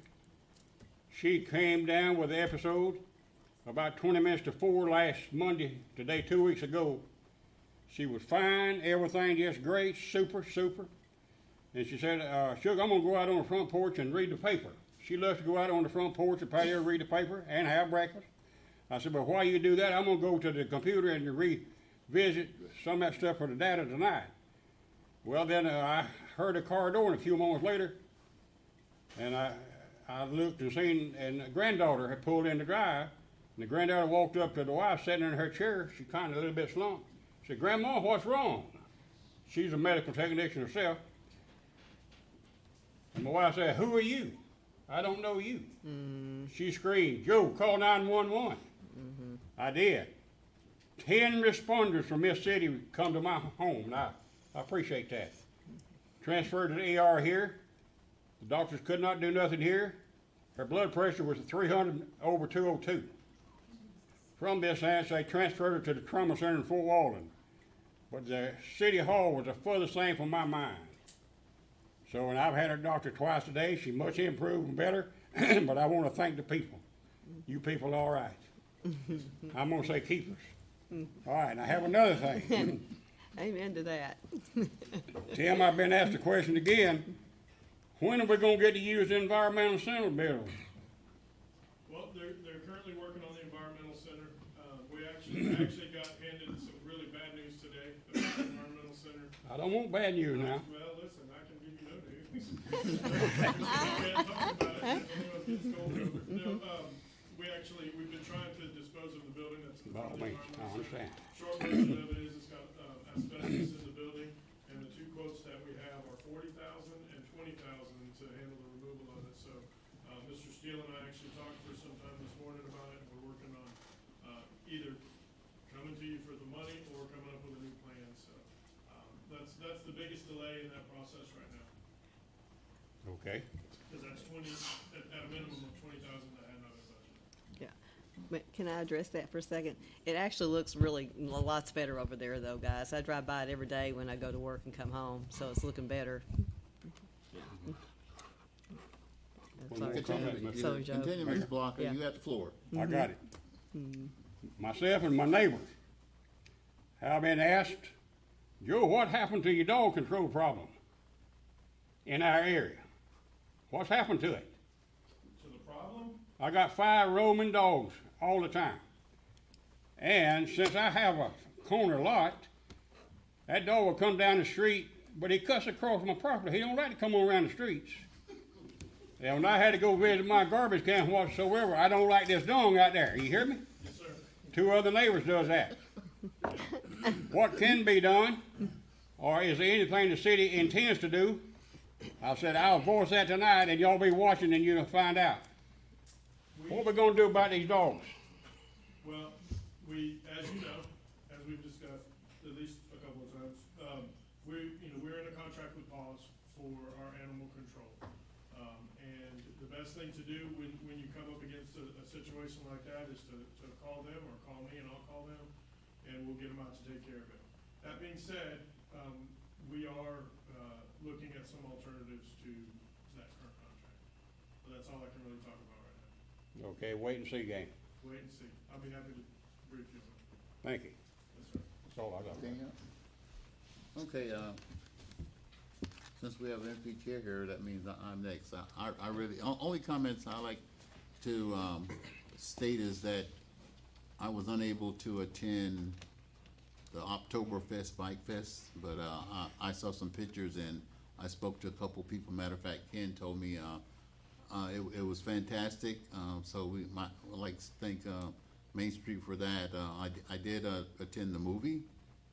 She came down with the episode about 20 minutes to 4 last Monday, today 2 weeks ago. She was fine, everything just great, super. And she said, Sugar, I'm gonna go out on the front porch and read the paper. She loves to go out on the front porch and patio and read the paper and have breakfast. I said, but while you do that, I'm gonna go to the computer and revisit some of that stuff for the data tonight. Well, then I heard a car door, and a few moments later, and I looked and seen, and the granddaughter had pulled in the drive, and the granddaughter walked up to the wife sitting in her chair. She kind of a little bit slumped. She said, Grandma, what's wrong? She's a medical technician herself. And my wife said, who are you? I don't know you. She screamed, Joe, call 911. I did. 10 responders from this city come to my home, and I appreciate that. Transferred to the ER here. The doctors could not do nothing here. Her blood pressure was 300 over 202. From this answer, they transferred her to the trauma center in Fort Walton. But the city hall was the furthest thing from my mind. So, and I've had her doctor twice a day. She's much improved and better. But I want to thank the people. You people are all right. I'm going to say keepers. All right, and I have another thing.
amen to that.
Tim, I've been asked the question again. When are we going to get to use the environmental center building?
Well, they're currently working on the environmental center. We actually got handed some really bad news today about the environmental center.
I don't want bad news now.
Well, listen, I can give you no news. Can't talk about it. It's cold over. No, we've been trying to dispose of the building that's in front of the
I
environmental center.
understand.
Short version of it is it's got asbestos in the building, and the two quotes that we have are $40,000 and $20,000 to handle the removal of it. So, Mr. Steele and I actually talked for some time this morning about it. We're working on either coming to you for the money or coming up with a new plan. So, that's the biggest delay in that process right now,
Okay.
because that's at a minimum of $20,000 that had not been budgeted.
Yeah. But can I address that for a second? It actually looks really lots better over there, though, guys. I drive by it every day when I go to work and come home, so it's looking better.
One more comment, Mr.
Sorry, Joe.
Continue, Ms. Blocker,
Yeah.
you have the floor.
I got it. Myself and my neighbors have been asked, Joe, what happened to your dog control problem in our area? What's happened to it?
So the problem,
I got 5 roaming dogs all the time. And since I have a corner lot, that dog will come down the street, but he cuts across my property. He don't like to come on around the streets. And when I had to go visit my garbage can whatsoever, I don't like this dog out there. You hear me?
yes, sir.
2 other neighbors does that. What can be done, or is there anything the city intends to do? I said, I'll voice that tonight, and y'all be watching and you'll find out. What we gonna do about these dogs?
Well, we, as you know, as we've discussed at least a couple of times, we're in a contract with Paws for our animal control. And the best thing to do when you come up against a situation like that is to call them or call me and I'll call them and we'll get them out to take care of it. That being said, we are, looking at some alternatives to that current contract. But that's all I can really talk about right now.
Okay, wait and see game.
Wait and see. I'll be happy to brief you on it.
Thank you.
Yes, sir.
That's all I got.
Anything else? Okay, since we have an empty chair here, that means I'm next. I really, only comments I like to, state is that I was unable to attend the Oktoberfest Bike Fest, but, I saw some pictures and I spoke to a couple people. Matter of fact, Ken told me, it was fantastic. So I'd like to thank, Main Street for that. I did, attend the movie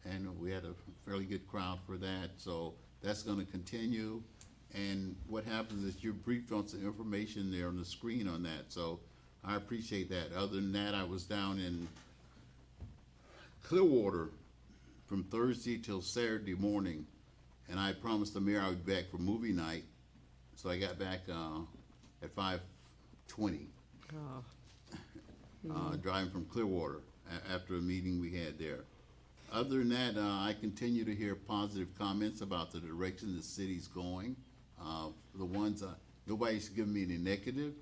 and we had a fairly good crowd for that. So that's gonna continue. And what happens is you're briefed on some information there on the screen on that. So I appreciate that. Other than that, I was down in Clearwater from Thursday till Saturday morning. And I promised the mayor I would be back for movie night. So I got back, at 5:20. Driving from Clearwater after a meeting we had there. Other than that, I continue to hear positive comments about the direction the city's going. The ones, nobody's given me any negative,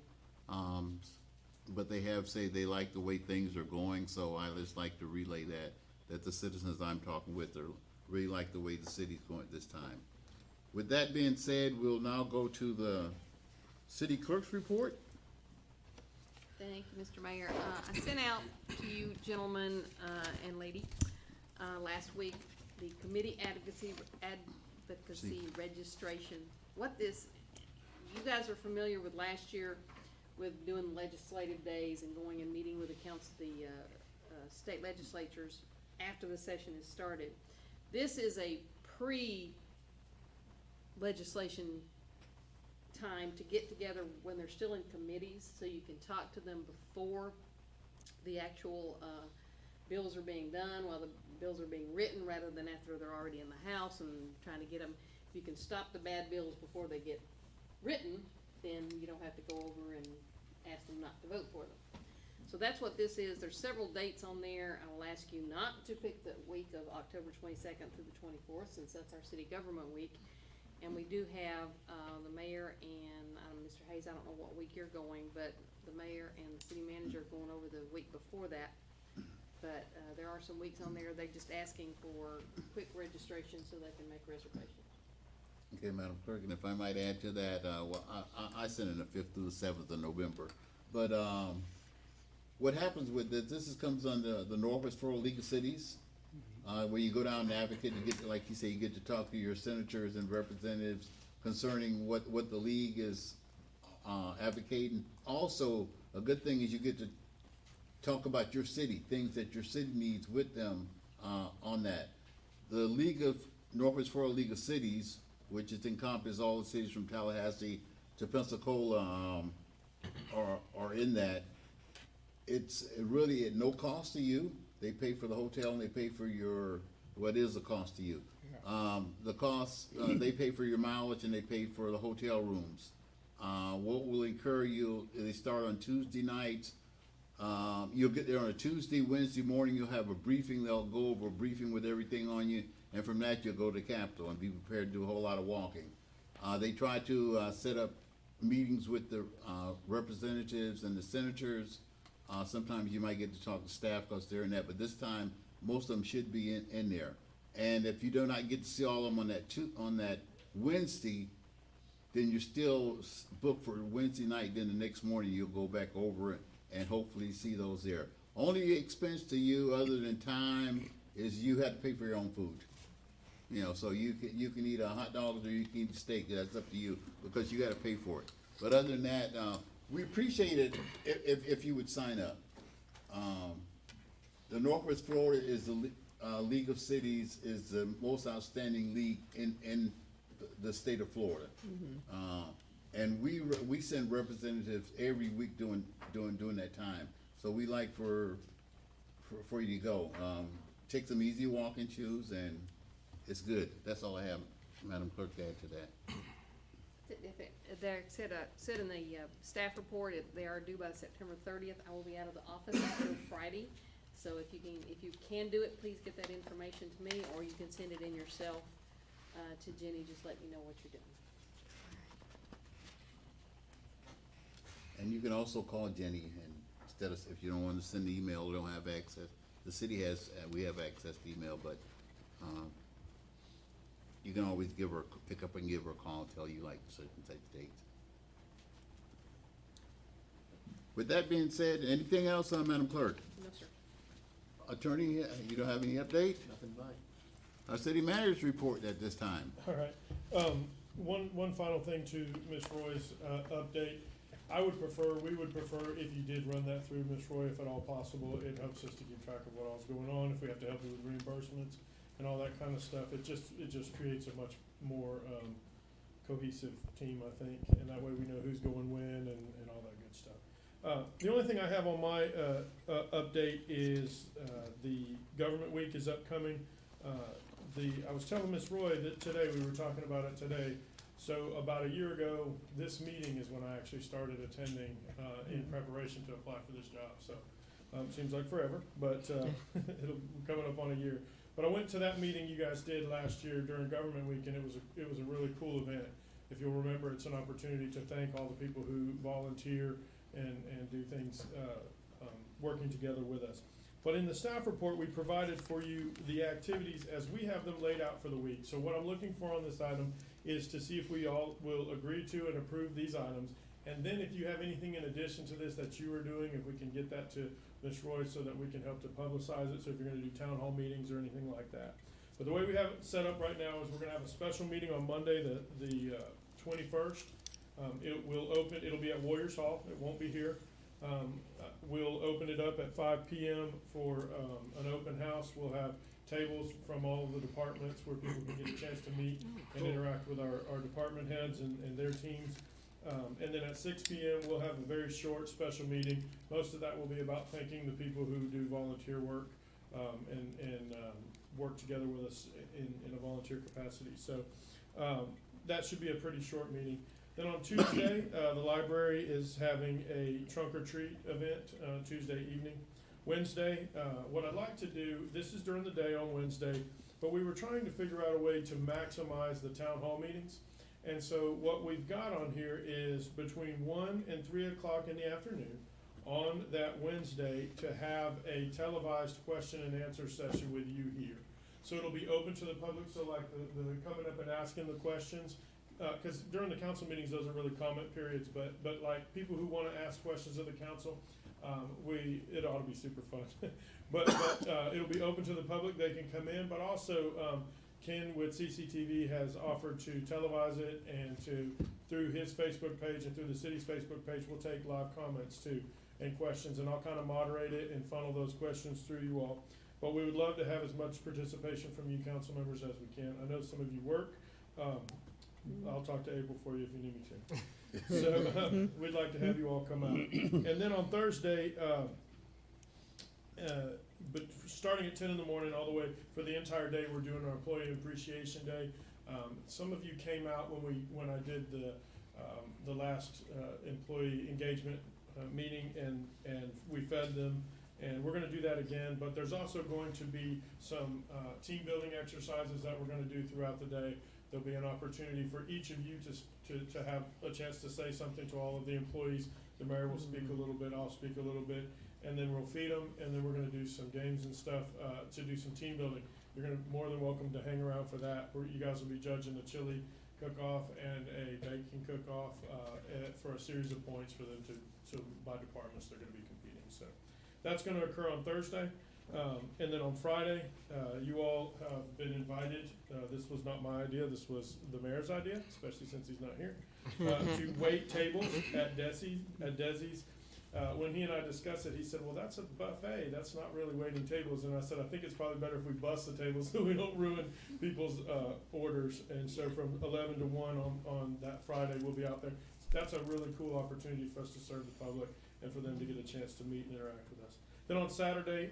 but they have said they like the way things are going, so I just like to relay that the citizens I'm talking with really like the way the city's going at this time. With that being said, we'll now go to the city clerk's report.
Thank you, Mr. Mayor. I sent out to you gentlemen, and lady, last week, the committee advocacy registration. What this, you guys are familiar with last year with doing legislative days and going and meeting with the council, the state legislatures after the session has started. This is a pre-legislation time to get together when they're still in committees, so you can talk to them before the actual bills are being done, while the bills are being written, rather than after they're already in the House and trying to get them. If you can stop the bad bills before they get written, then you don't have to go over and ask them not to vote for them. So that's what this is. There's several dates on there. I will ask you not to pick the week of October 22nd through the 24th, since that's our city government week. And we do have the mayor and Mr. Hayes, I don't know what week you're going, but the mayor and the city manager are going over the week before that. But there are some weeks on there. They're just asking for quick registration so they can make reservations.
Okay, Madam Clerk, and if I might add to that, well, I sent in the 5th through the 7th of November. But what happens with this comes under the Northwest Florida League of Cities, where you go down and advocate and get, like you say, you get to talk to your senators and representatives concerning what the league is advocating. Also, a good thing is you get to talk about your city, things that your city needs with them on that. The Northwest Florida League of Cities, which is encompasses all the cities from Tallahassee to Pensacola, are in that. It's really at no cost to you. They pay for the hotel and they pay for what is the cost to you. The cost, they pay for your mileage and they pay for the hotel rooms. What will incur you, they start on Tuesday nights. You'll get there on a Tuesday, Wednesday morning, you'll have a briefing. They'll go over a briefing with everything on you. And from that, you'll go to Capitol and be prepared to do a whole lot of walking. They try to set up meetings with the representatives and the senators. Sometimes you might get to talk to staff because they're in that, but this time, most of them should be in there. And if you do not get to see all of them on that Wednesday, then you're still booked for Wednesday night. Then the next morning, you'll go back over it and hopefully see those there. Only expense to you, other than time, is you have to pay for your own food. You know, so you can eat a hot dog or you can eat a steak. That's up to you because you got to pay for it. But other than that, we appreciate it if you would sign up. The Northwest Florida is the League of Cities is the most outstanding league in the state of Florida. And we send representatives every week during that time. So we like for you to go. Take some easy walking shoes and it's good. That's all I have, Madam Clerk, to add to that.
They said in the staff report, they are due by September 30th. I will be out of the office until Friday. So if you can do it, please get that information to me, or you can send it in yourself to Jenny. Just let me know what you're doing.
And you can also call Jenny, and instead of, if you don't want to send the email or don't have access, the city has, we have access to email, but you can always pick up and give her a call and tell you like certain type of dates. With that being said, anything else, Madam Clerk?
No, sir.
Attorney, you don't have any update?
Nothing by.
Our city manager's report at this time.
All right. One final thing to Ms. Roy's update. We would prefer if you did run that through Ms. Roy, if at all possible. It helps us to keep track of what all's going on, if we have to help you with reimbursements and all that kind of stuff. It just creates a much more cohesive team, I think, and that way we know who's going when and all that good stuff. The only thing I have on my update is the Government Week is upcoming. I was telling Ms. Roy that today, we were talking about it today. So about a year ago, this meeting is when I actually started attending in preparation to apply for this job. So seems like forever, but it'll be coming up on a year. But I went to that meeting you guys did last year during Government Week, and it was a really cool event. If you'll remember, it's an opportunity to thank all the people who volunteer and do things working together with us. But in the staff report, we provided for you the activities as we have them laid out for the week. So what I'm looking for on this item is to see if we all will agree to and approve these items. And then if you have anything in addition to this that you are doing, if we can get that to Ms. Roy so that we can help to publicize it. So if you're gonna do town hall meetings or anything like that. But the way we have it set up right now is we're gonna have a special meeting on Monday, the 21st. It'll be at Warriors Hall. It won't be here. We'll open it up at 5 p.m. for an open house. We'll have tables from all of the departments where people can get a chance to meet and interact with our department heads and their teams. And then at 6 p.m. we'll have a very short special meeting. Most of that will be about thanking the people who do volunteer work and work together with us in a volunteer capacity. So that should be a pretty short meeting. Then on Tuesday, the library is having a trunk or treat event Tuesday evening. Wednesday, what I'd like to do, this is during the day on Wednesday, but we were trying to figure out a way to maximize the town hall meetings. And so what we've got on here is between 1 and 3 o'clock in the afternoon on that Wednesday to have a televised question and answer session with you here. So it'll be open to the public, so like the coming up and asking the questions. Because during the council meetings, those are really comment periods, but like people who want to ask questions of the council, it ought to be super fun. but it'll be open to the public, they can come in, but also Ken with CCTV has offered to televise it and through his Facebook page and through the city's Facebook page, we'll take live comments too and questions, and I'll kind of moderate it and funnel those questions through you all. But we would love to have as much participation from you council members as we can. I know some of you work. I'll talk to April for you if you need me to. So we'd like to have you all come out. And then on Thursday, but starting at 10 in the morning all the way for the entire day, we're doing our Employee Appreciation Day. Some of you came out when I did the last employee engagement meeting, and we fed them. And we're gonna do that again, but there's also going to be some team building exercises that we're gonna do throughout the day. There'll be an opportunity for each of you to have a chance to say something to all of the employees. The mayor will speak a little bit, I'll speak a little bit, and then we'll feed them, and then we're gonna do some games and stuff to do some team building. You're more than welcome to hang around for that, where you guys will be judging a chili cook-off and a baking cook-off for a series of points for them to by departments they're gonna be competing. So that's gonna occur on Thursday. And then on Friday, you all have been invited, this was not my idea, this was the mayor's idea, especially since he's not here, to wait tables at Desi's. When he and I discussed it, he said, well, that's a buffet, that's not really waiting tables. And I said, I think it's probably better if we bust the tables so we don't ruin people's orders. And so from 11 to 1 on that Friday, we'll be out there. that's a really cool opportunity for us to serve the public and for them to get a chance to meet and interact with us. Then on Saturday,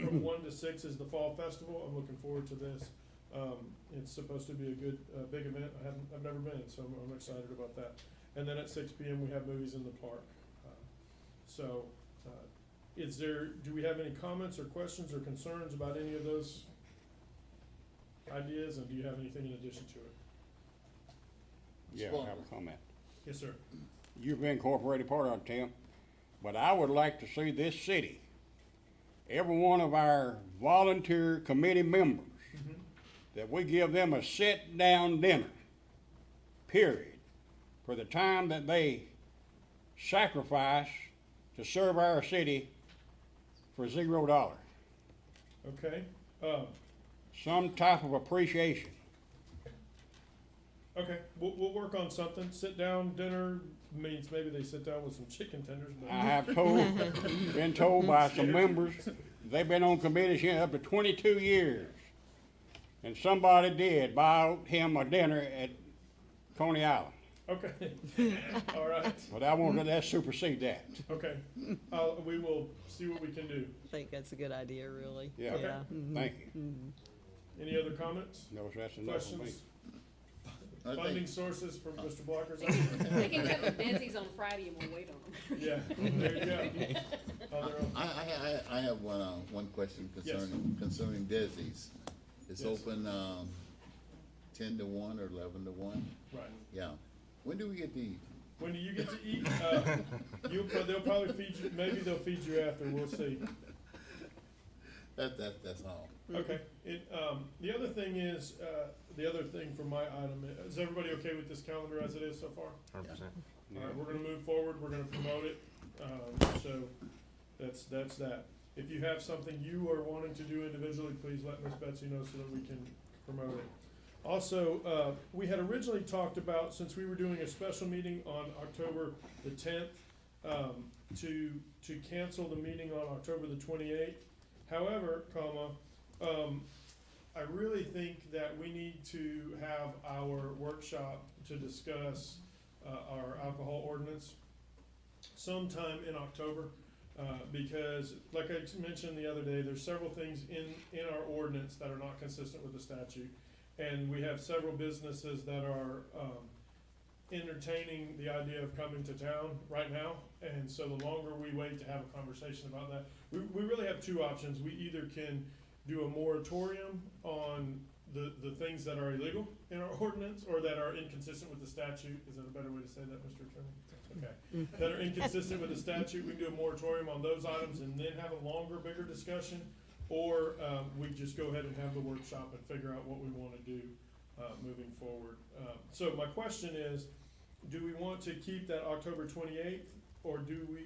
from 1 to 6 is the Fall Festival. I'm looking forward to this. It's supposed to be a good, big event. I've never been, so I'm excited about that. And then at 6 p.m. we have movies in the park. Do we have any comments or questions or concerns about any of those ideas, and do you have anything in addition to it?
Yeah, I have a comment.
Yes, sir.
You've been incorporated part of it, Tim, but I would like to see this city, every one of our volunteer committee members, that we give them a sit-down dinner, period, for the time that they sacrifice to serve our city for $0.
Okay.
Some type of appreciation.
Okay, we'll work on something. Sit down dinner means maybe they sit down with some chicken tenders. But
I have been told by some members, they've been on committees here up to 22 years. And somebody did buy him a dinner at Coney Island.
Okay, all right.
But I want to supersede that.
Okay, we will see what we can do.
I think that's a good idea, really.
Yeah.
Okay.
Thank you.
Any other comments?
No, that's enough for me.
Questions?
I think-
Funding sources from Mr. Blockers?
They can come to Desi's on Friday and we'll wait on them.
Yeah, there you go. Other-
I have one question concerning Desi's. It's
Yes.
open, 10 to 1 or 11 to 1?
Right.
Yeah. When do we get to eat?
When do you get to eat? They'll probably feed you, maybe they'll feed you after, we'll see.
That's all.
Okay, the other thing is, the other thing for my item, is everybody okay with this calendar as it is so far?
100%.
All right, we're gonna move forward, we're gonna promote it, so that's that. If you have something you are wanting to do individually, please let Miss Betsy know so that we can promote it. Also, we had originally talked about, since we were doing a special meeting on October the 10th, to cancel the meeting on October the 28th. However, I really think that we need to have our workshop to discuss our alcohol ordinance sometime in October, because like I mentioned the other day, there's several things in our ordinance that are not consistent with the statute. And we have several businesses that are entertaining the idea of coming to town right now. And so the longer we wait to have a conversation about that, we really have two options. We either can do a moratorium on the things that are illegal in our ordinance or that are inconsistent with the statute. Is that a better way to say that, Mr. Attorney? Okay. That are inconsistent with the statute. We can do a moratorium on those items and then have a longer, bigger discussion. Or we just go ahead and have the workshop and figure out what we want to do moving forward. So my question is, do we want to keep that October 28th, or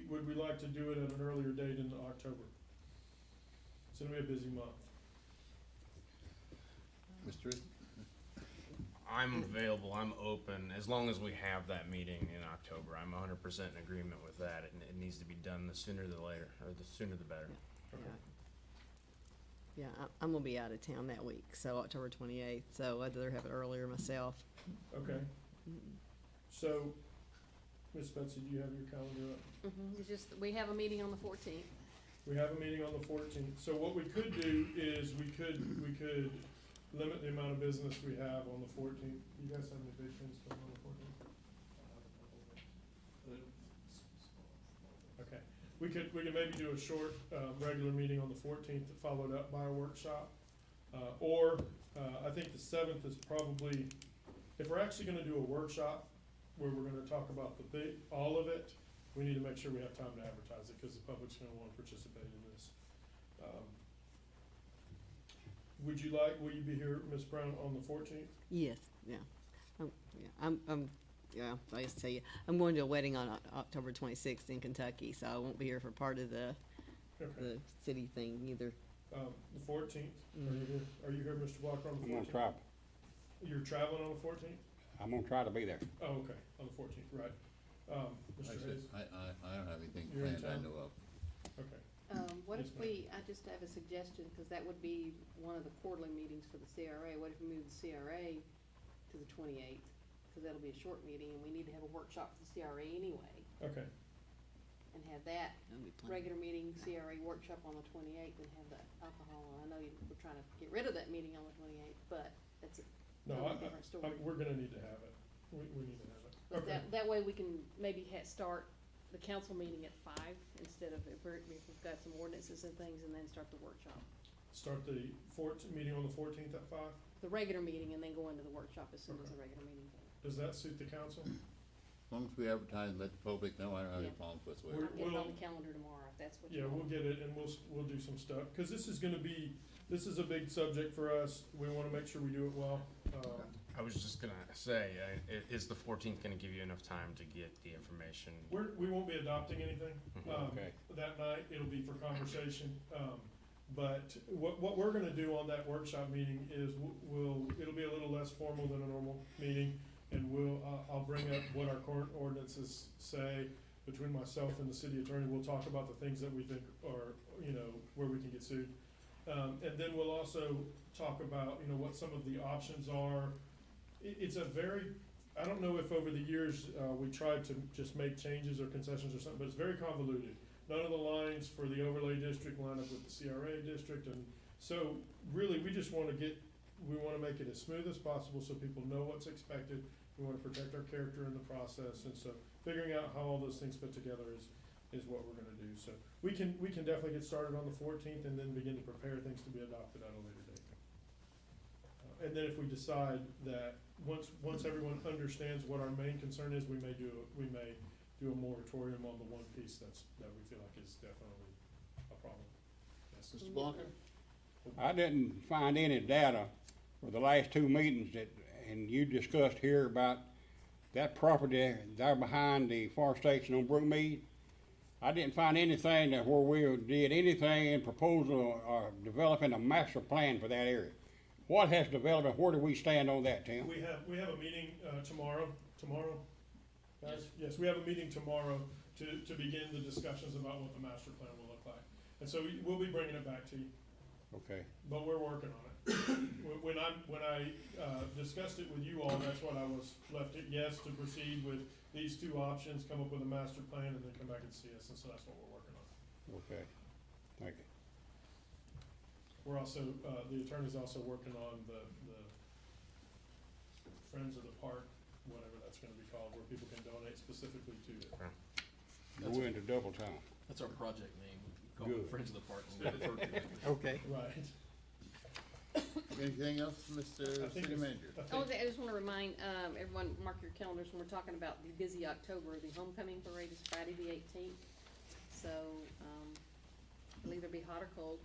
would we like to do it at an earlier date in October? It's gonna be a busy month.
Mr.
I'm available, I'm open, as long as we have that meeting in October. I'm 100% in agreement with that, and it needs to be done the sooner the later, or the sooner the better.
Okay.
Yeah, I'm gonna be out of town that week, so October 28th, so I'd rather have it earlier myself.
Okay. So, Miss Betsy, do you have your calendar up?
It's just, we have a meeting on the 14th.
We have a meeting on the 14th. So what we could do is we could limit the amount of business we have on the 14th. You guys have any big things going on the 14th? Okay. We could maybe do a short, regular meeting on the 14th followed up by a workshop. Or I think the 7th is probably, if we're actually gonna do a workshop where we're gonna talk about all of it, we need to make sure we have time to advertise it, cause the public's gonna wanna participate in this. Will you be here, Ms. Brown, on the 14th?
Yes, yeah. I just tell you, I'm going to a wedding on October 26th in Kentucky, so I won't be here for part of the
Okay.
city thing either.
The 14th, are you here, Mr. Blocker, on the
I'm gonna
14th?
try,
You're traveling on the 14th?
I'm gonna try to be there.
Oh, okay, on the 14th, right. Mr. Hayes,
I don't have anything
You're in
planned I
town?
know of.
okay.
What
Yes,
if
ma'am.
I just have a suggestion, because that would be one of the quarterly meetings for the CRA. What if we move the CRA to the 28th? cause that'll be a short meeting, and we need to have a workshop for the CRA anyway,
Okay,
and have that
That'll be plenty.
regular meeting, CRA workshop on the 28th, and have the alcohol. I know we're trying to get rid of that meeting on the 28th, but that's a
no,
totally different story.
we're gonna need to have it. We need to have it.
But
Okay,
that way we can maybe start the council meeting at 5 instead of, if we've got some ordinances and things, and then start the workshop.
start the meeting on the 14th at 5.
The regular meeting, and then go into the workshop as soon as
Okay.
the regular meeting.
Does that suit the council?
As long as we advertise and let the public know, I don't have any
Yeah.
problems with
I'll
it.
get it on
we'll-
the calendar tomorrow, if that's what you
Yeah,
want.
we'll get it and we'll do some stuff, cause this is a big subject for us. We wanna make sure we do it well.
I was just gonna say, is the 14th gonna give you enough time to get the information?
We won't be adopting anything,
Okay.
that night. It'll be for conversation. But what we're gonna do on that workshop meeting is it'll be a little less formal than a normal meeting. And I'll bring up what our current ordinances say. Between myself and the city attorney, we'll talk about the things that we think are, where we can get sued. And then we'll also talk about, what some of the options are. It's a very, I don't know if over the years, we tried to just make changes or concessions or something, but it's very convoluted. None of the lines for the overlay district line up with the CRA district, and so really, we wanna make it as smooth as possible so people know what's expected. We wanna protect our character in the process, and so figuring out how all those things fit together is what we're gonna do. So we can definitely get started on the 14th and then begin to prepare things to be adopted at a later date. And then if we decide that, once everyone understands what our main concern is, we may do a moratorium on the one piece that we feel like is definitely a problem. Yes.
Mr. Blanca?
I didn't find any data for the last two meetings and you discussed here about that property there behind the fire station on Brookmead. I didn't find anything that where we did anything in proposal or developing a master plan for that area. What has developed and where do we stand on that, Tim?
We have a meeting, tomorrow, guys? Yes, we have a meeting tomorrow to begin the discussions about what the master plan will look like. And so we'll be bringing it back to you,
Okay,
but we're working on it. When I discussed it with you all, that's what I was left at, yes, to proceed with these two options, come up with a master plan, and then come back and see us, and so that's what we're working on.
okay, thank you.
We're also, the attorney's also working on the Friends of the Park, whatever that's gonna be called, where people can donate specifically to it.
Go into double time.
That's our project name. We call it
Good.
Friends of the Park. We'll refer to it.
Okay.
Right.
Anything else, Mr.
I think
City
it's-
Manager?
I just wanna remind, everyone, mark your calendars when we're talking about the busy October. The homecoming parade is Friday the 18th. So, it'll either be hot or cold.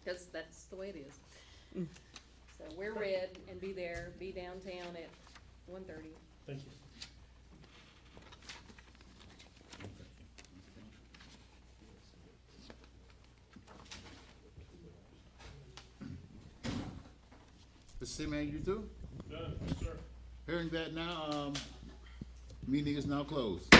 Cause that's the way it is. So wear red and be there, be downtown at 1:30.
Thank you.
Mr. City Manager, too?
Done, yes, sir.
Hearing that now, meeting is now closed.